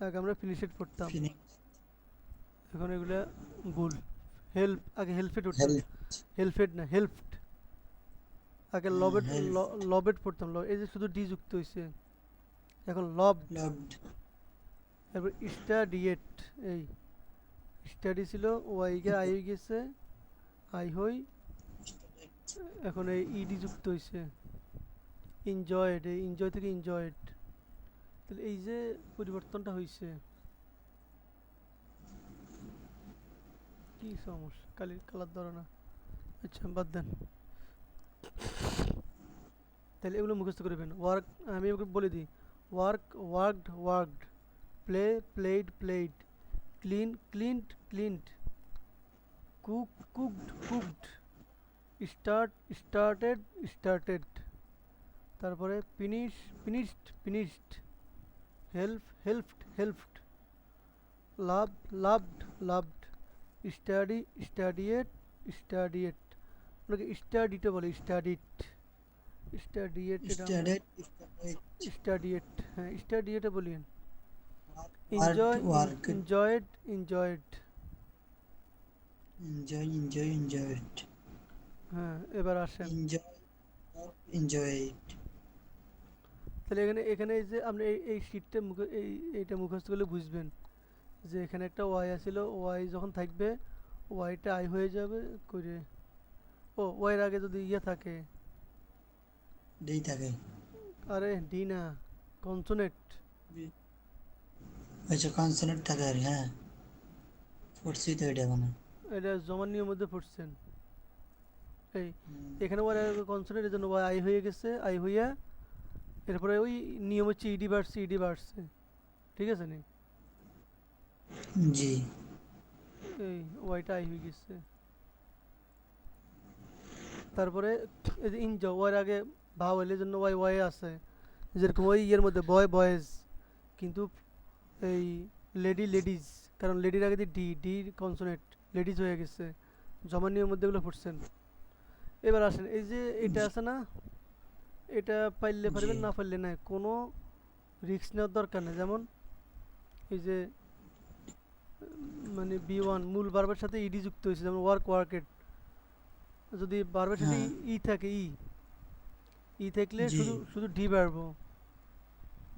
আগে আমরা ফিনিশেড পড়তাম, फिनिश এখন এগুলা ভুল। হেল্প, আগে হেল্পেড পড়তাম, हेल्प হেল্পেড না হেল্পড, আগে লবেড, हेल्प লবেড পড়তাম, এই যে শুধু ডি যুক্ত হয়েছে, এখন লবড। लव्ड এরপর স্টাডিয়েট, এই স্টাডি ছিল ওয়াই গে আই হয়ে গেছে, আই হই, এখন এই ইডি যুক্ত হয়েছে, এনজয়েড, এই এনজয় থেকে এনজয়েড। তাহলে এই যে পরিবর্তনটা হয়েছে, কি সমস্যা কালার ধরে না। আচ্ছা বাদ দেন, তাহলে এগুলো মুখস্থ করবেন। ওয়ার্ক, আমি ওকে বলে দিই, work worked worked, play played played, clean cleaned cleaned, cook cooked cooked, start started started, তারপরে finish finished finished, help helped helped, love loved loved, study studied studied, ওনাকে স্টাডিটা বলে স্টাডিট, স্টাডিয়েট এটা আমরা Studied, studied, স্টাডিয়েট, হ্যাঁ স্টাডিয়েটে বলিয়েন। worked, enjoy worked, enjoyed enjoyed, enjoyed, হ্যাঁ এবার আসেন। enjoy, enjoyed. তাহলে এখানে এখানে এই যে আপনি এই শীটটা মুখ এইটা মুখস্থ করলে বুঝবেন যে এখানে একটা ওয়াই আছিল, ওয়াই যখন থাকবে ওয়াইটা আই হয়ে যাবে করে। ও ওয়াইয়ের আগে যদি ইয়ে থাকে, ডি থাকে। আরে ডি না, কনসোনেট, আচ্ছা কনসোনেন্ট থাকে আর হ্যাঁ পড়ছি তো এটা মানে এটা জমার মধ্যে পড়ছেন। এই এখানে ওয়াই আগে কনসোনেট, এর জন্য ওয়াই আই হয়ে গেছে, আই হইয়া এরপরে ওই নিয়ম হচ্ছে ইডি বাড়ছে, ঠিক আছে নি, জি এই ওয়াইটা আই হয়ে গেছে। তারপরে এই যে ইনজ ওয়ার আগে ভাওয়েল, এর জন্য ওয়াই ওয়াই আছে, যেরকম ওই ইয়ের মধ্যে বয় বয়েজ, কিন্তু এই লেডি লেডিজ, কারণ লেডির আগে ডি ডি কনসোনেট, লেডিজ হয়ে গেছে, জমার নিয়মের মধ্যে এগুলো পড়ছেন। এবার আসেন এই যে এটা আছে না, এটা পাইলে জি পারবেন, না পারলে না, কোনো রিস্ক নেওয়ার দরকার নেই। যেমন এই যে মানে বি1 মূল বারবার সাথে ইডি যুক্ত হয়েছে, যেমন ওয়ার্ক ওয়ার্কেট, যদি বারবার সাথে হ্যাঁ ই থাকে, ই থাকলে জি শুধু শুধু ডি বাড়বো,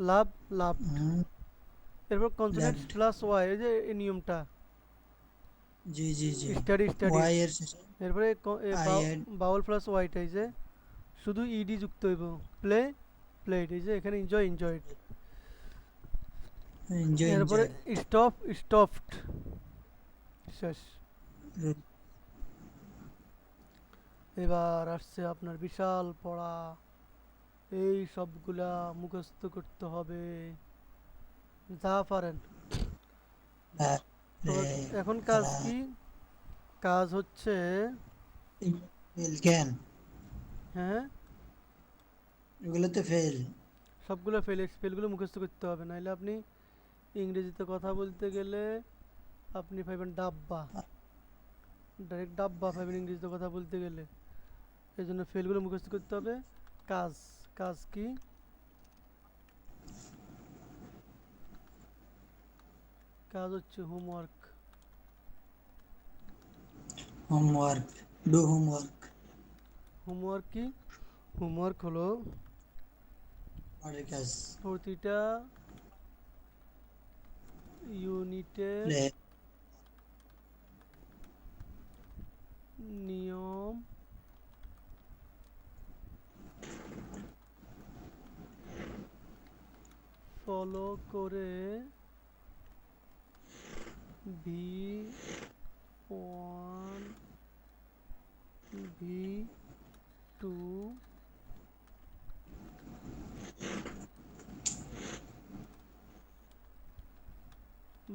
লাভ লাভ। হুম, এরপর কনসোনেন্টস left, প্লাস ওয়াই, এই যে এই নিয়মটা, জি জি জি স্টাডি স্টাডিড। ওয়াই এর শেষে এরপরে আই এর বাউল প্লাস ওয়াইটা, এই যে শুধু ইডি যুক্ত হইব, প্লে প্লেড, এই যে এখানে এনজয় এনজয়েড। এনজয় এরপরে এনজয় স্টপ স্টপড, শেষ। এবার আসছে আপনার বিশাল পড়া, এই সবগুলা মুখস্থ করতে হবে, যা পারেন। তো এখন কাজ কি? কাজ হচ্ছে, ফেল কেন হ্যাঁ এগুলো তো ফেল সবগুলো ফেলগুলো মুখস্থ করতে হবে, নাহলে আপনি ইংরেজিতে কথা বলতে গেলে আপনি পাইবেন ডাব্বা, ডাইরেক্ট ডাব্বা পাইবেন ইংরেজিতে কথা বলতে গেলে। এই জন্য ফেলগুলো মুখস্থ করতে হবে। কাজ, কাজ কি? কাজ হচ্ছে homework. Homework do homework homework কি? হোমওয়ার্ক হলো পরের কাজ প্রতিটা ইউনিটের প্লে নিয়ম ফলো করে V1 V2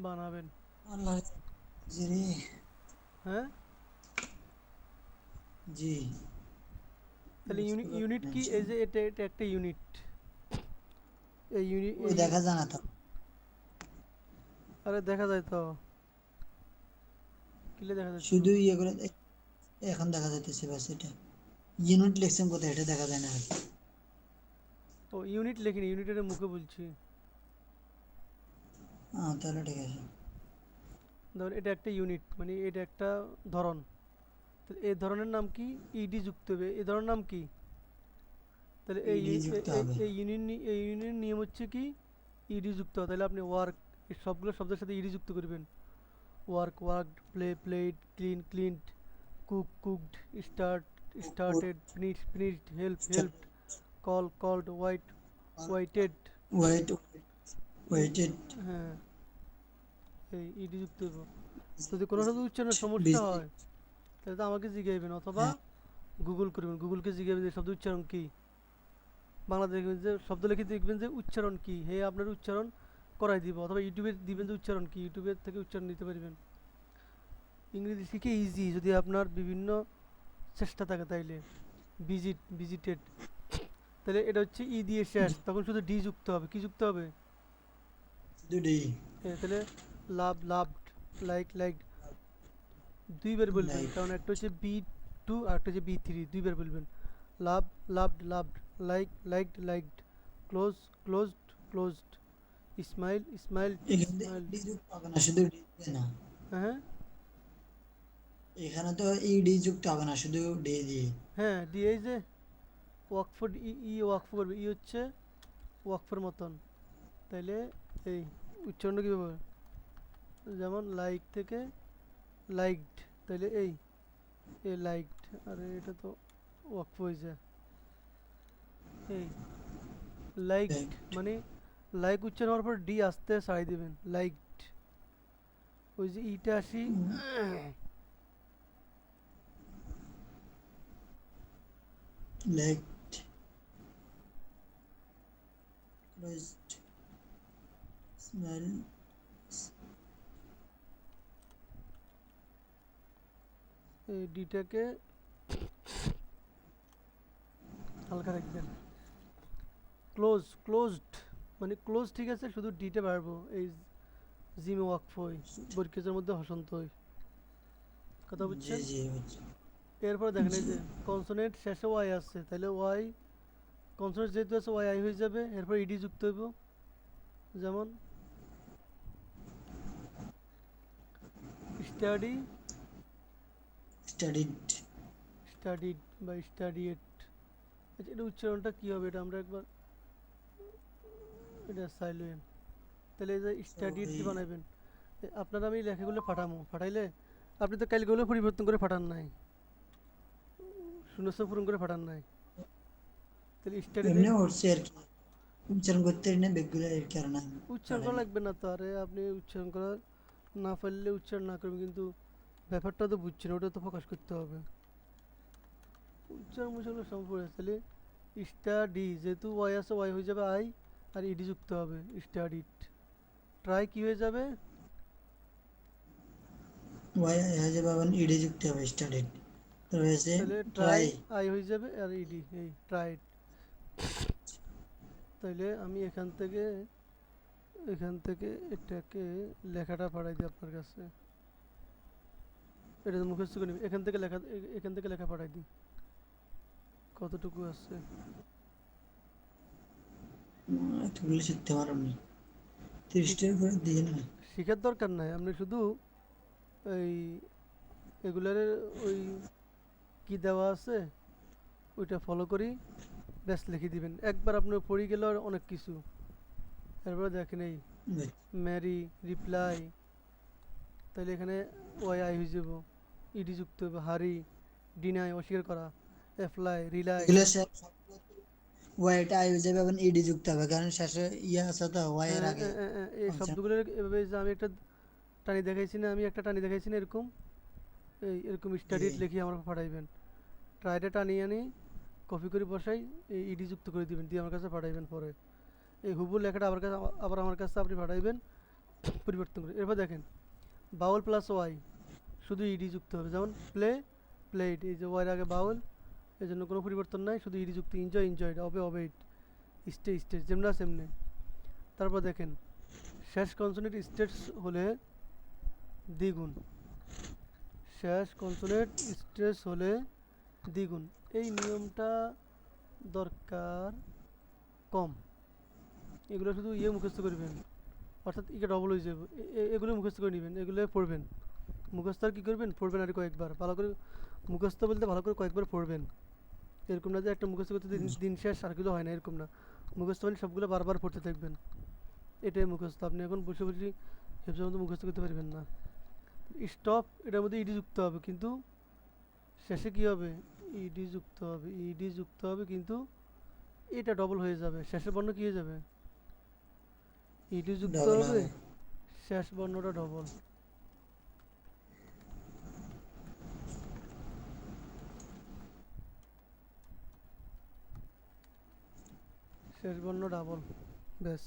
বানাবেন। আল্লাহ জি রে হ্যাঁ জি তাহলে ইউনিট কি? এই যে এটা এটা একটা ইউনিট, এই ইউনিট ওই দেখা যায় না তো আরে দেখা যায় তো, কিলে দেখা যাচ্ছে না? শুধু ইয়ে করে এখন দেখা যাইতেছে বাস এটা ইউনিট লেকশন কোথায় এটা দেখা যায় না আর ও ইউনিট লেখিনি, ইউনিটের মুখে বলছি। তাহলে ঠিক আছে ধর এটা একটা ইউনিট, মানে এটা একটা ধরন, তাহলে এই ধরনের নাম কি? ইডি যুক্ত হবে। এই ধরনের নাম কি? তাহলে এই ইডি যুক্ত হবে এই ইউনিয়ন নিয়ম হচ্ছে কি? ইডি যুক্ত হয়। তাহলে আপনি ওয়ার্ক, এই সবগুলো শব্দের সাথে ইডি যুক্ত করবেন। Work worked, play played, clean cleaned, cook cooked, start started, finish finished, help helped, call called, waited. Wait waited হ্যাঁ এই ইডি যুক্ত হইব। যদি কোনো শব্দ উচ্চারণের সমস্যা ভিজিট। হয় তাহলে তো আমাকে জিজ্ঞাসবেন অথবা হ্যাঁ, গুগল করবেন, গুগলকে জিজ্ঞাসবেন যে শব্দ উচ্চারণ কী, বাংলা দেখবেন যে শব্দ লিখে দেখবেন যে উচ্চারণ কী, হে আপনার উচ্চারণ করাই দিব, অথবা ইউটিউবে দিবেন যে উচ্চারণ কী, ইউটিউবের থেকে উচ্চারণ নিতে পারবেন। ইংরেজি শিখে ইজি যদি আপনার বিভিন্ন চেষ্টা থাকে তাইলে। ভিজিটেড, তাহলে এটা হচ্ছে ই দিয়ে শেষ, তখন শুধু ডি যুক্ত হবে, কি যুক্ত হবে? শুধু ডি। তাহলে লাভড, লাইকড, দুইবার বলবেন, লাইক। কারণ একটা হচ্ছে বি 2 আর একটা হচ্ছে বি 3, দুইবার বলবেন। লাভড, লাইকড, ক্লোজড, এখানে তো স্মাইলড। ইডি যুক্ত হবে না, শুধু ডি দিয়ে না। হ্যাঁ এখানে তো ইডি যুক্ত হবে না, শুধু ডি দিয়ে। হ্যাঁ, দিয়ে এই যে ওয়াকফোর্ড, ওয়াকফ করবে, হচ্ছে ওয়াকফের মতন। তাইলে এই উচ্চারণটা কীভাবে, যেমন লাইক থেকে লাইকড, তাইলে এই লাইকড, আরে এটা তো ওয়াকফ হয়ে যায়। এই লাইকড লাইক। মানে লাইক উচ্চারণ হওয়ার পর ডি আস্তে সারাই দিবেন, লাইকড। ওই যে ইটা আসি, লাইক। ক্লোজড। স্মেল। এই ডিটাকে হালকা রাখবেন। ক্লোজড মানে ক্লোজ, ঠিক আছে, শুধু ডিটা বাড়বো, এই জিমে ওয়াকফ হই, বরকেজের মধ্যে হসন্ত হই, কথা জি বুঝছেন? জি হচ্ছে। এরপরে দেখেন এই জি। যে কনসোনেন্ট শেষে ওয়াই আসছে, তাহলে ওয়াই কনসোনেন্ট যেহেতু আছে ওয়াই আই হয়ে যাবে, এরপর ইডি যুক্ত হইব, যেমন স্টাডি, স্টাডিড। স্টাডিড বা স্টাডিয়েট। আচ্ছা, এটা উচ্চারণটা কী হবে, এটা আমরা একবার এটা সাইলেন, তাহলে এই যে স্টাডিয়েট সরি। দিয়ে বানাবেন। আপনারা আমি লেখাগুলো পাঠাইলে আপনি তো কালগুলো পরিবর্তন করে পাঠান নাই, শূন্যস্থান পূরণ করে পাঠান নাই, তাহলে স্টাডি দিয়ে এমনি উঠছে আর কি, উচ্চারণ করতে পারি না বেগগুলো, এর কারণে উচ্চারণ পারে করা না। লাগবে না তো, আরে আপনি উচ্চারণ করা না পারলে উচ্চারণ না করবেন, কিন্তু ব্যাপারটা তো বুঝছেন, ওটা তো প্রকাশ করতে হবে। উচ্চারণ মুচারণ সব পড়ে আছে, তাহলে স্টাডি যেহেতু ওয়াই আছে ওয়াই হয়ে যাবে আই, আর ইডি যুক্ত হবে, স্টাডিড। ট্রাই কি হয়ে যাবে? ওয়াই হয়ে যাবে, আবার ইডি যুক্ত হবে, স্টাডিড। তো হয়েছে তাহলে ট্রাই ট্রাই। আই হয়ে যাবে, আর ইডি, এই ট্রাইড। তাইলে আমি এখান থেকে এটাকে লেখাটা পাঠাই দিই আপনার কাছে, এটা তো মুখস্থ করে নিবি, এখান থেকে লেখা পাঠাই দিই, কতটুকু আছে। এতগুলো শিখতে পারো না, 30 শিখ- টাকা করে দিয়ে না। শিখার দরকার নাই, আপনি শুধু এই এগুলার ওই কি দেওয়া আছে ওইটা ফলো করি, ব্যাস লিখে দিবেন, একবার আপনার পড়ে গেল আর অনেক কিছু। এরপরে দেখেন এই ম্যারি, রিপ্লাই, তাহলে এখানে ওয়াই আই হয়ে যাব, ইডি যুক্ত হবে, হারি, ডিনাই অস্বীকার করা, অ্যাপ্লাই, রিলাই। এগুলো সব ওয়াইটা আই হয়ে যাবে, আবার ইডি যুক্ত হবে, কারণ শেষে ইয়ে আছে তো ওয়াই এর আগে এই ফাংশন। শব্দগুলো এভাবে যে আমি একটা টানি দেখাইছি না এরকম, এরকম জি। স্টাডিড লিখে আমার পাঠাইবেন, ট্রাইটা টানিয়ে আনি কপি করে বসাই, এই ইডি যুক্ত করে দিবেন, দিয়ে আমার কাছে পাঠাইবেন পরে। এই হুবু লেখাটা আবার আমার কাছে আপনি পাঠাইবেন পরিবর্তন করে। এরপর দেখেন বাউল প্লাস ওয়াই, শুধু ইডি যুক্ত হবে, যেমন প্লেড, এই যে ওয়াইয়ের আগে বাউল, এই জন্য কোনো পরিবর্তন নাই, শুধু ইডি যুক্ত, এনজয়েড, অবেইড, স্টে যেমন সেমনি। তারপর দেখেন শেষ কনসোনেন্ট স্টেটস হলে দ্বিগুণ, শেষ কনসোনেন্ট স্টেটস হলে দ্বিগুণ, এই নিয়মটা দরকার কম, এগুলো শুধু মুখস্থ করবেন, অর্থাৎ ইকে ডবল হয়ে যাবে, এগুলো মুখস্থ করে নেবেন, এগুলো পড়বেন, মুখস্থ আর কী করবেন, পড়বেন আর কয়েকবার ভালো করে, মুখস্থ বলতে ভালো করে কয়েকবার পড়বেন, এরকম না যে একটা মুখস্থ করতে দিন শেষ আর কিছু হয় না, এরকম না, মুখস্থ মানে সবগুলো বারবার পড়তে থাকবেন, এটাই মুখস্থ। আপনি এখন বসে বসে হেফজের মতো মুখস্থ করতে পারবেন না। স্টপ, এটার মধ্যে ইডি যুক্ত হবে, কিন্তু শেষে কি হবে, ইডি যুক্ত হবে, কিন্তু এটা ডবল হয়ে যাবে, শেষের বর্ণ কি হয়ে যাবে, ইডি যুক্ত ডবল হবে, হবে। শেষ বর্ণটা ডবল। শেষ বর্ণ ডাবল, ব্যাস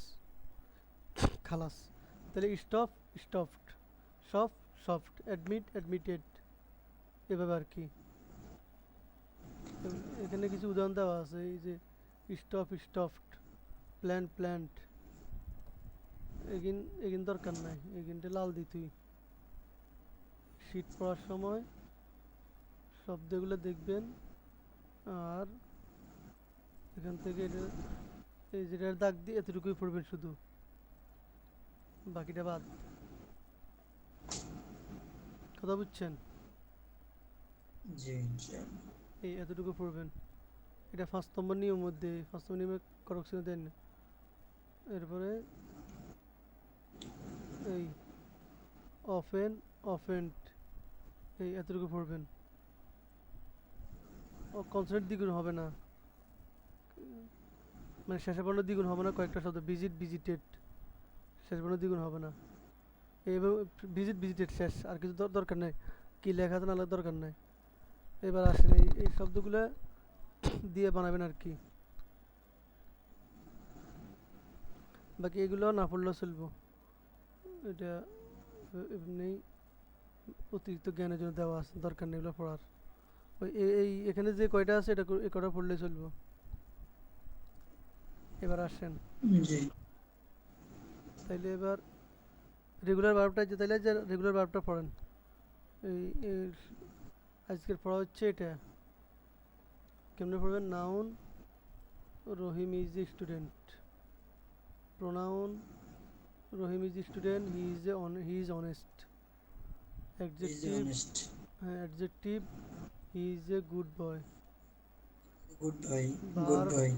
খালাস। তাহলে stop stopped, soft soft, admit admitted, এভাবে আর কি। এখানে কিছু উদাহরণ দেওয়া আছে, এই যে স্টপ স্টপড, প্ল্যান্ট প্ল্যান্ট, এগিন এগিন দরকার নাই, এগিনটা লাল দি তুই। শীত পড়ার সময় শব্দগুলো দেখবেন, আর এখান থেকে এটা, এই যেটার দাগ দিয়ে এতটুকুই পড়বেন শুধু, বাকিটা বাদ। কথা বুঝছেন? জি ইনশাআল্লাহ। এই এতটুকু পড়বেন। এটা 5 নম্বর নিয়ম মধ্যে, 5 নম্বর নিয়মে করকশন দেন না। এরপরে এই অফেন অফেন্ট, এই এতটুকু পড়বেন। ও কনসোনেন্ট দ্বিগুণ হবে না, মানে শেষে বর্ণ দ্বিগুণ হবে না। কয়েকটা শব্দ ভিজিট ভিজিটেড, শেষ বর্ণ দ্বিগুণ হবে না। এইভাবে ভিজিট ভিজিটেড শেষ, আর কিছু দরকার নেই, কি লেখা আছে না লেখার দরকার নেই। এবার আসেন এই শব্দগুলো দিয়ে বানাবেন আর কি, বাকি এগুলো না পড়লেও চলবো। এটা এমনি অতিরিক্ত জ্ঞানের জন্য দেওয়া আছে, দরকার নেই এগুলো পড়ার। ওই এই এখানে যে কয়টা আছে এটা এই কয়টা পড়লেই চলবো। এবার আসেন, জি তাইলে এবার রেগুলার ভার্বটা, যে তাইলে যে রেগুলার ভার্বটা পড়েন। এই আজকের পড়া হচ্ছে এটা, কেমনে পড়বেন? Noun, Rahim is a student. Pronoun, Rahim is student, he is honest. Is adjective, honest, হ্যাঁ adjective, he is a good boy. Good boy, good verb, boy.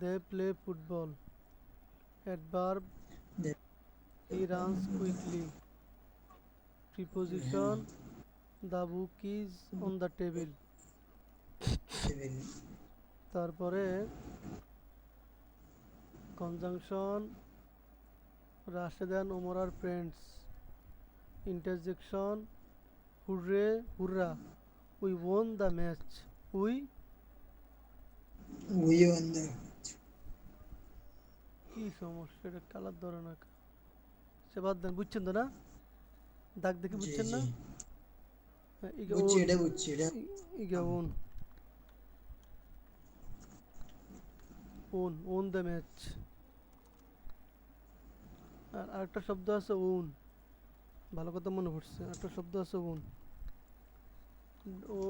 They play football. Adverb, he runs quickly. Preposition, the book is on the table. তারপরে conjunction, Rashed and Omar R friends. Interjection, hurray hurrah, we won the match. We, we won the, কি সমস্যা, এটা colour ধরে না। সে বাদ দেন, বুঝছেন তো না? দাগ দেখে জি বুঝছেন জি না? হ্যাঁ, ইগে বুঝছি, ওন, এটা বুঝছি, এটা ইগে won, won won the match. আর আরেকটা শব্দ আছে ওন, ভালো কথা মনে পড়ছে, একটা শব্দ আছে ওন। ও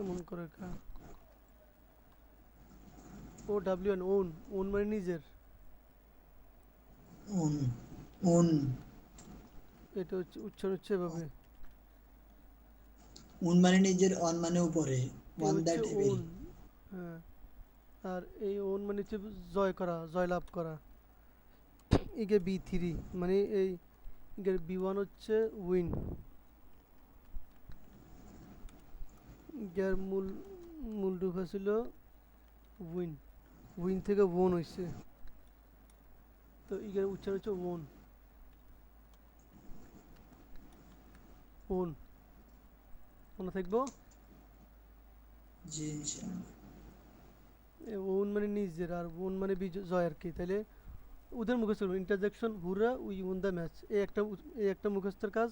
এমন করে কা, O W N, own, own মানে নিজের। ওন, ওন, এটা হচ্ছে উচ্চারণ হচ্ছে এভাবে, ওন মানে নিজের, অন মানে উপরে, এ অন দ্য হচ্ছে টেবিল। ওন। হ্যাঁ, আর এই ওন মানে হচ্ছে জয় করা, জয়লাভ করা। ইগে বি থ্রি মানে এই ইগের বি ওয়ান হচ্ছে উইন। ইগের মূল মূল রূপ ছিল উইন, উইন থেকে ওন হয়েছে, তো ইগের উচ্চারণ হচ্ছে ওন, ওন, মনে থাকবো। জি ইনশাআল্লাহ। ওন মানে নিজের, আর ওন মানে জয় আর কি। তাহলে ওদের মুখস্থ করবেন, interjection, Hura, we win the match, এই একটা মুখস্থের কাজ।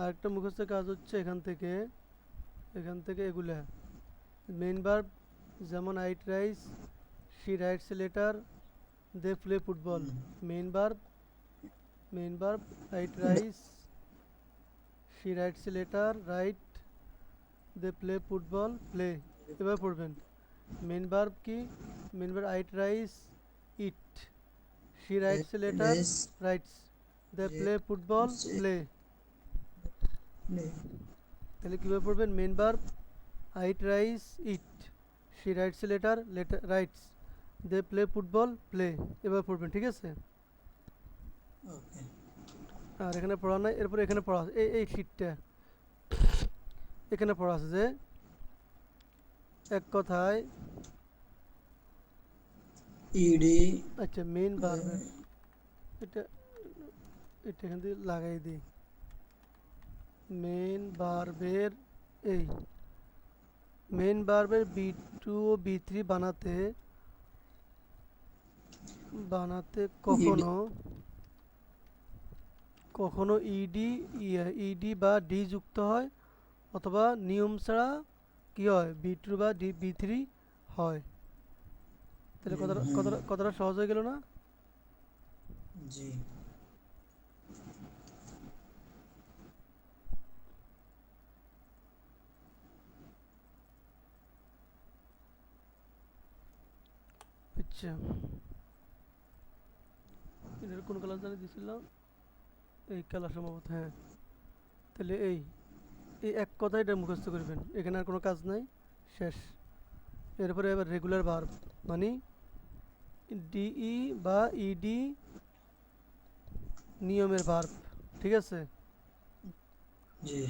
আর একটা মুখস্থের কাজ হচ্ছে এখান থেকে এগুলা মেইন ভার্ব, যেমন I eat rice, she writes a letter, they play football. Main verb I eat rice, she writes a letter, right, they play football, play, এবার পড়বেন। মেইন ভার্ব কি? Main verb I eat rice, eat, she writes a letter, rice, writes, they play football, play. Play, তাহলে কীভাবে পড়বেন? Main verb I eat rice, eat, she writes a letter, writes, they play football, play, এবার পড়বেন, ঠিক আছে? ওকে। আর এখানে পড়া নাই, এরপরে এখানে পড়া আছে, এই শীটটা এখানে পড়া আছে যে এক কথায়, ইডি, আচ্ছা মেইন ভার্বের, এটা এটা এখান থেকে লাগাই দিই। মেইন ভার্বের এই মেইন ভার্বের বি টু ও বি থ্রি বানাতে বানাতে ইডি কখনো কখনো ইডি বা ডি যুক্ত হয়, অথবা নিয়ম ছাড়া কি হয় বি টু বা বি থ্রি হয়। তাহলে কথাটা হ্যাঁ কথাটা কথাটা সহজ হয়ে গেল না? জি আচ্ছা, এটার কোন কালার জানি দিছিলাম, এই কালার সম্ভবত, হ্যাঁ। তাহলে এই এই এক কথায় এটা মুখস্থ করবেন, এখানে আর কোনো কাজ নাই, শেষ। এরপরে এবার রেগুলার ভার্ব মানে ডিই বা ইডি নিয়মের ভার্ব, ঠিক আছে? জি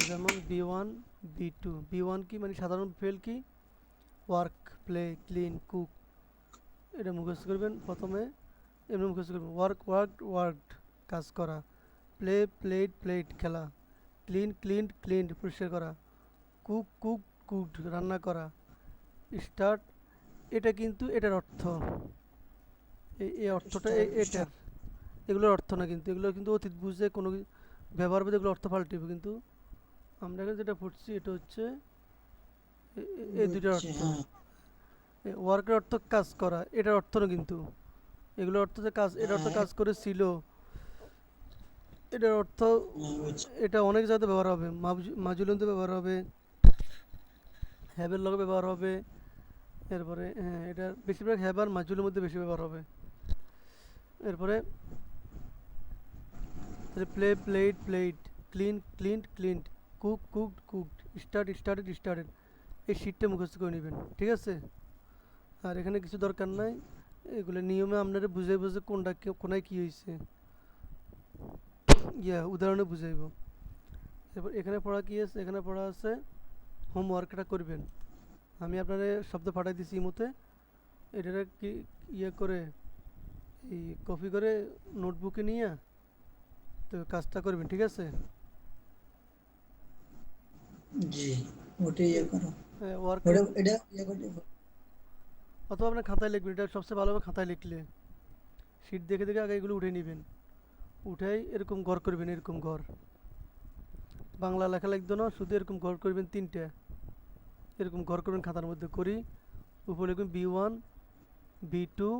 যেমন বি 1 বি 2। বি 1 কি মানে সাধারণ ফেল কি, ওয়ার্ক, প্লে, ক্লিন, কুক। এটা মুখস্থ করবেন প্রথমে, এমনি মুখস্থ করবেন, ওয়ার্ক ওয়ার্কড ওয়ার্কড কাজ করা, প্লে প্লেড প্লেড খেলা, ক্লিন ক্লিনড ক্লিনড পরিষ্কার করা, কুক কুক কুকড রান্না করা, স্টার্ট। এটা কিন্তু এটার অর্থ, এই অর্থটা স্টার্ট এটার, এগুলোর অর্থ না কিন্তু, এগুলো কিন্তু অতীত বুঝে কোনো ব্যবহার বুঝে এগুলো অর্থ পাল্টিবে, কিন্তু আমরা এখানে যেটা পড়ছি এটা হচ্ছে এই দুইটার বুঝছি অর্থ। হ্যাঁ ওয়ার্কের অর্থ কাজ করা, এটার অর্থ না কিন্তু, এগুলোর অর্থ যে কাজ, এটার অর্থ হ্যাঁ কাজ করেছিল, এটার অর্থ হ্যাঁ বুঝছি এটা অনেক জায়গাতে ব্যবহার হবে, মাজুলন্তে ব্যবহার হবে, হ্যাবের লগে ব্যবহার হবে। এরপরে হ্যাঁ, এটা বেশিরভাগ হ্যাব আর মাজুলের মধ্যে বেশি ব্যবহার হবে। এরপরে play played played, clean cleaned cleaned, cook cooked cooked, start started started. এই শীটটা মুখস্থ করে নেবেন, ঠিক আছে? আর এখানে কিছু দরকার নাই, এগুলো নিয়মে আপনারা বুঝে বুঝে কোনটা কোনায় কী হয়েছে উদাহরণে বুঝাইব। এরপর এখানে পড়া কি আছে, এখানে পড়া আছে হোমওয়ার্কটা করবেন। আমি আপনারে শব্দ পাঠাই দিছি ইমোতে, এটা কি করে এই কপি করে নোটবুকে নিয়ে তো কাজটা করবেন, ঠিক আছে? জি ওটাই ইয়ে করো ওয়ার্কের ওটা এটা ইয়ে করতে অথবা আপনার খাতায় লিখবেন, এটা সবচেয়ে ভালো হবে খাতায় লিখলে। শীট দেখে দেখে আগে এগুলো উঠে নেবেন, উঠাই এরকম ঘর করবেন, এরকম ঘর, বাংলা লেখা লিখতো না, শুধু এরকম ঘর করবেন তিনটে, এরকম ঘর করবেন খাতার মধ্যে করি, উপরে লিখবেন বি 1 বি 2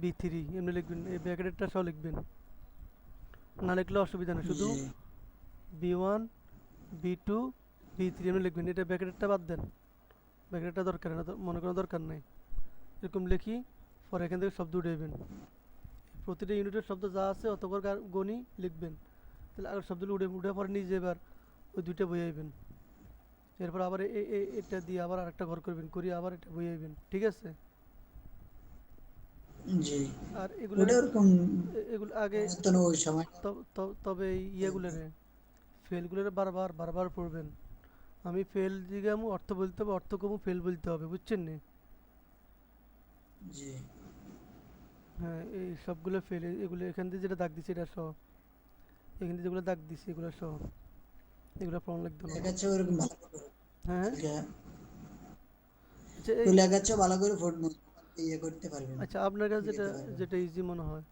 বি 3, এমনি লিখবেন, এই ব্র্যাকেটটা সহ লিখবেন, না লিখলে অসুবিধা নেই, শুধু জি বি 1 বি 2 বি 3 এমনি লিখবেন, এটা ব্র্যাকেটটা বাদ দেন, ব্র্যাকেটটা দরকার না, মনে করার দরকার নেই। এরকম লিখি, পরে এখান থেকে শব্দ উঠাইবেন, প্রতিটা ইউনিটের শব্দ যা আছে অত করে গণি লিখবেন, তাহলে আগের শব্দগুলো উঠে পরে নিজে এবার ওই দুইটা বই আইবেন। এরপর আবার এটা দিয়ে আবার আরেকটা ঘর করবেন, করি আবার এটা বই আইবেন, ঠিক আছে? জি আর এগুলোর ওটা ওরকম এগুলো আগে তো না ওই সময় তবে এই ইয়েগুলোরে ফেলগুলোরে বারবার বারবার পড়বেন। আমি ফেল দিকে আমি অর্থ বলতে হবে, অর্থ কমু ফেল বলতে হবে, বুঝছেন নি? জি হ্যাঁ, এই সবগুলো ফেল, এগুলো এখান থেকে যেটা দাগ দিছি এটা সহ, এখান থেকে যেগুলো দাগ দিছি এগুলো সহ, এগুলো প্রমাণ লিখতে না। লেখাচ্ছে ওরকম ভালো করে হ্যাঁ হ্যাঁ। কালকে আচ্ছা তো লেখাচ্ছে ভালো করে ফোট ইয়ে করতে পারবেন আচ্ছা, আপনার কাছে যেটা লিখতে পারবেন যেটা ইজি মনে হয়,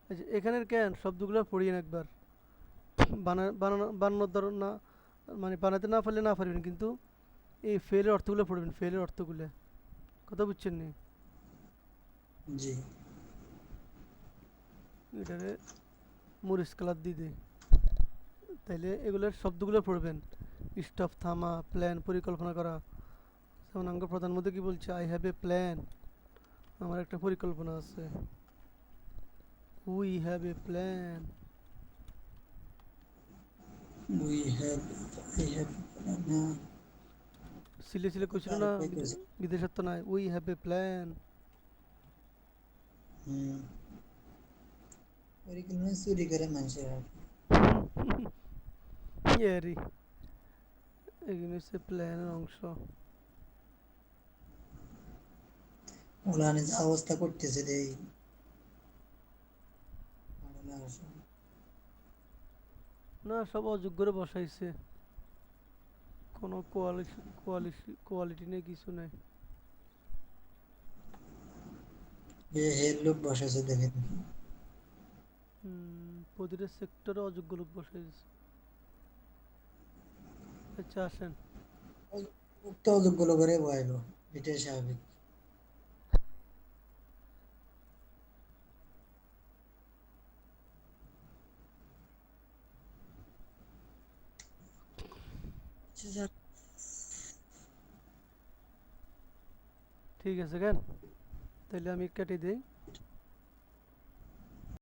আচ্ছা এখানের কেন শব্দগুলো পড়িয়েন একবার, বানানোর ধরন না, মানে বানাতে না পারলে না পারবেন, কিন্তু এই ফেলের অর্থগুলো পড়বেন, ফেলের অর্থগুলো, কথা বুঝছেন নি? জি এটারে মরিচ কালার দিয়ে দে, তাইলে এগুলোর শব্দগুলো পড়বেন, স্টপ থামা, প্ল্যান পরিকল্পনা করা। যেমন আমাকে প্রধানমন্ত্রী কি বলছে, আই হ্যাভ এ প্ল্যান, আমার একটা পরিকল্পনা আছে, we have a plan. We have I have হ্যাঁ সিলে সিলে কইছিল না, আরেকটা কি আছে? বিদেশের তো নাই, উই হ্যাভ এ প্ল্যান। হুম পরিকল্পনা চুরি করে মানুষের আর কি। এরই এগুলো হচ্ছে প্ল্যানের অংশ। ওলা নিজ অবস্থা করতেছে রে পাগলা সব। না, সব অযোগ্যরে বসাইছে, কোনো কোয়ালিটি নেই, কিছু নেই। হের লোক বসেছে দেখে নি। প্রতিটা সেক্টরে অযোগ্য লোক বসে গেছে। আচ্ছা আসেন। উক্ত অযোগ্য লোকেরে বয়াইব, এটাই স্বাভাবিক। আচ্ছা, যাক। ঠিক আছে কেন, তাহলে আমি কেটে দিই।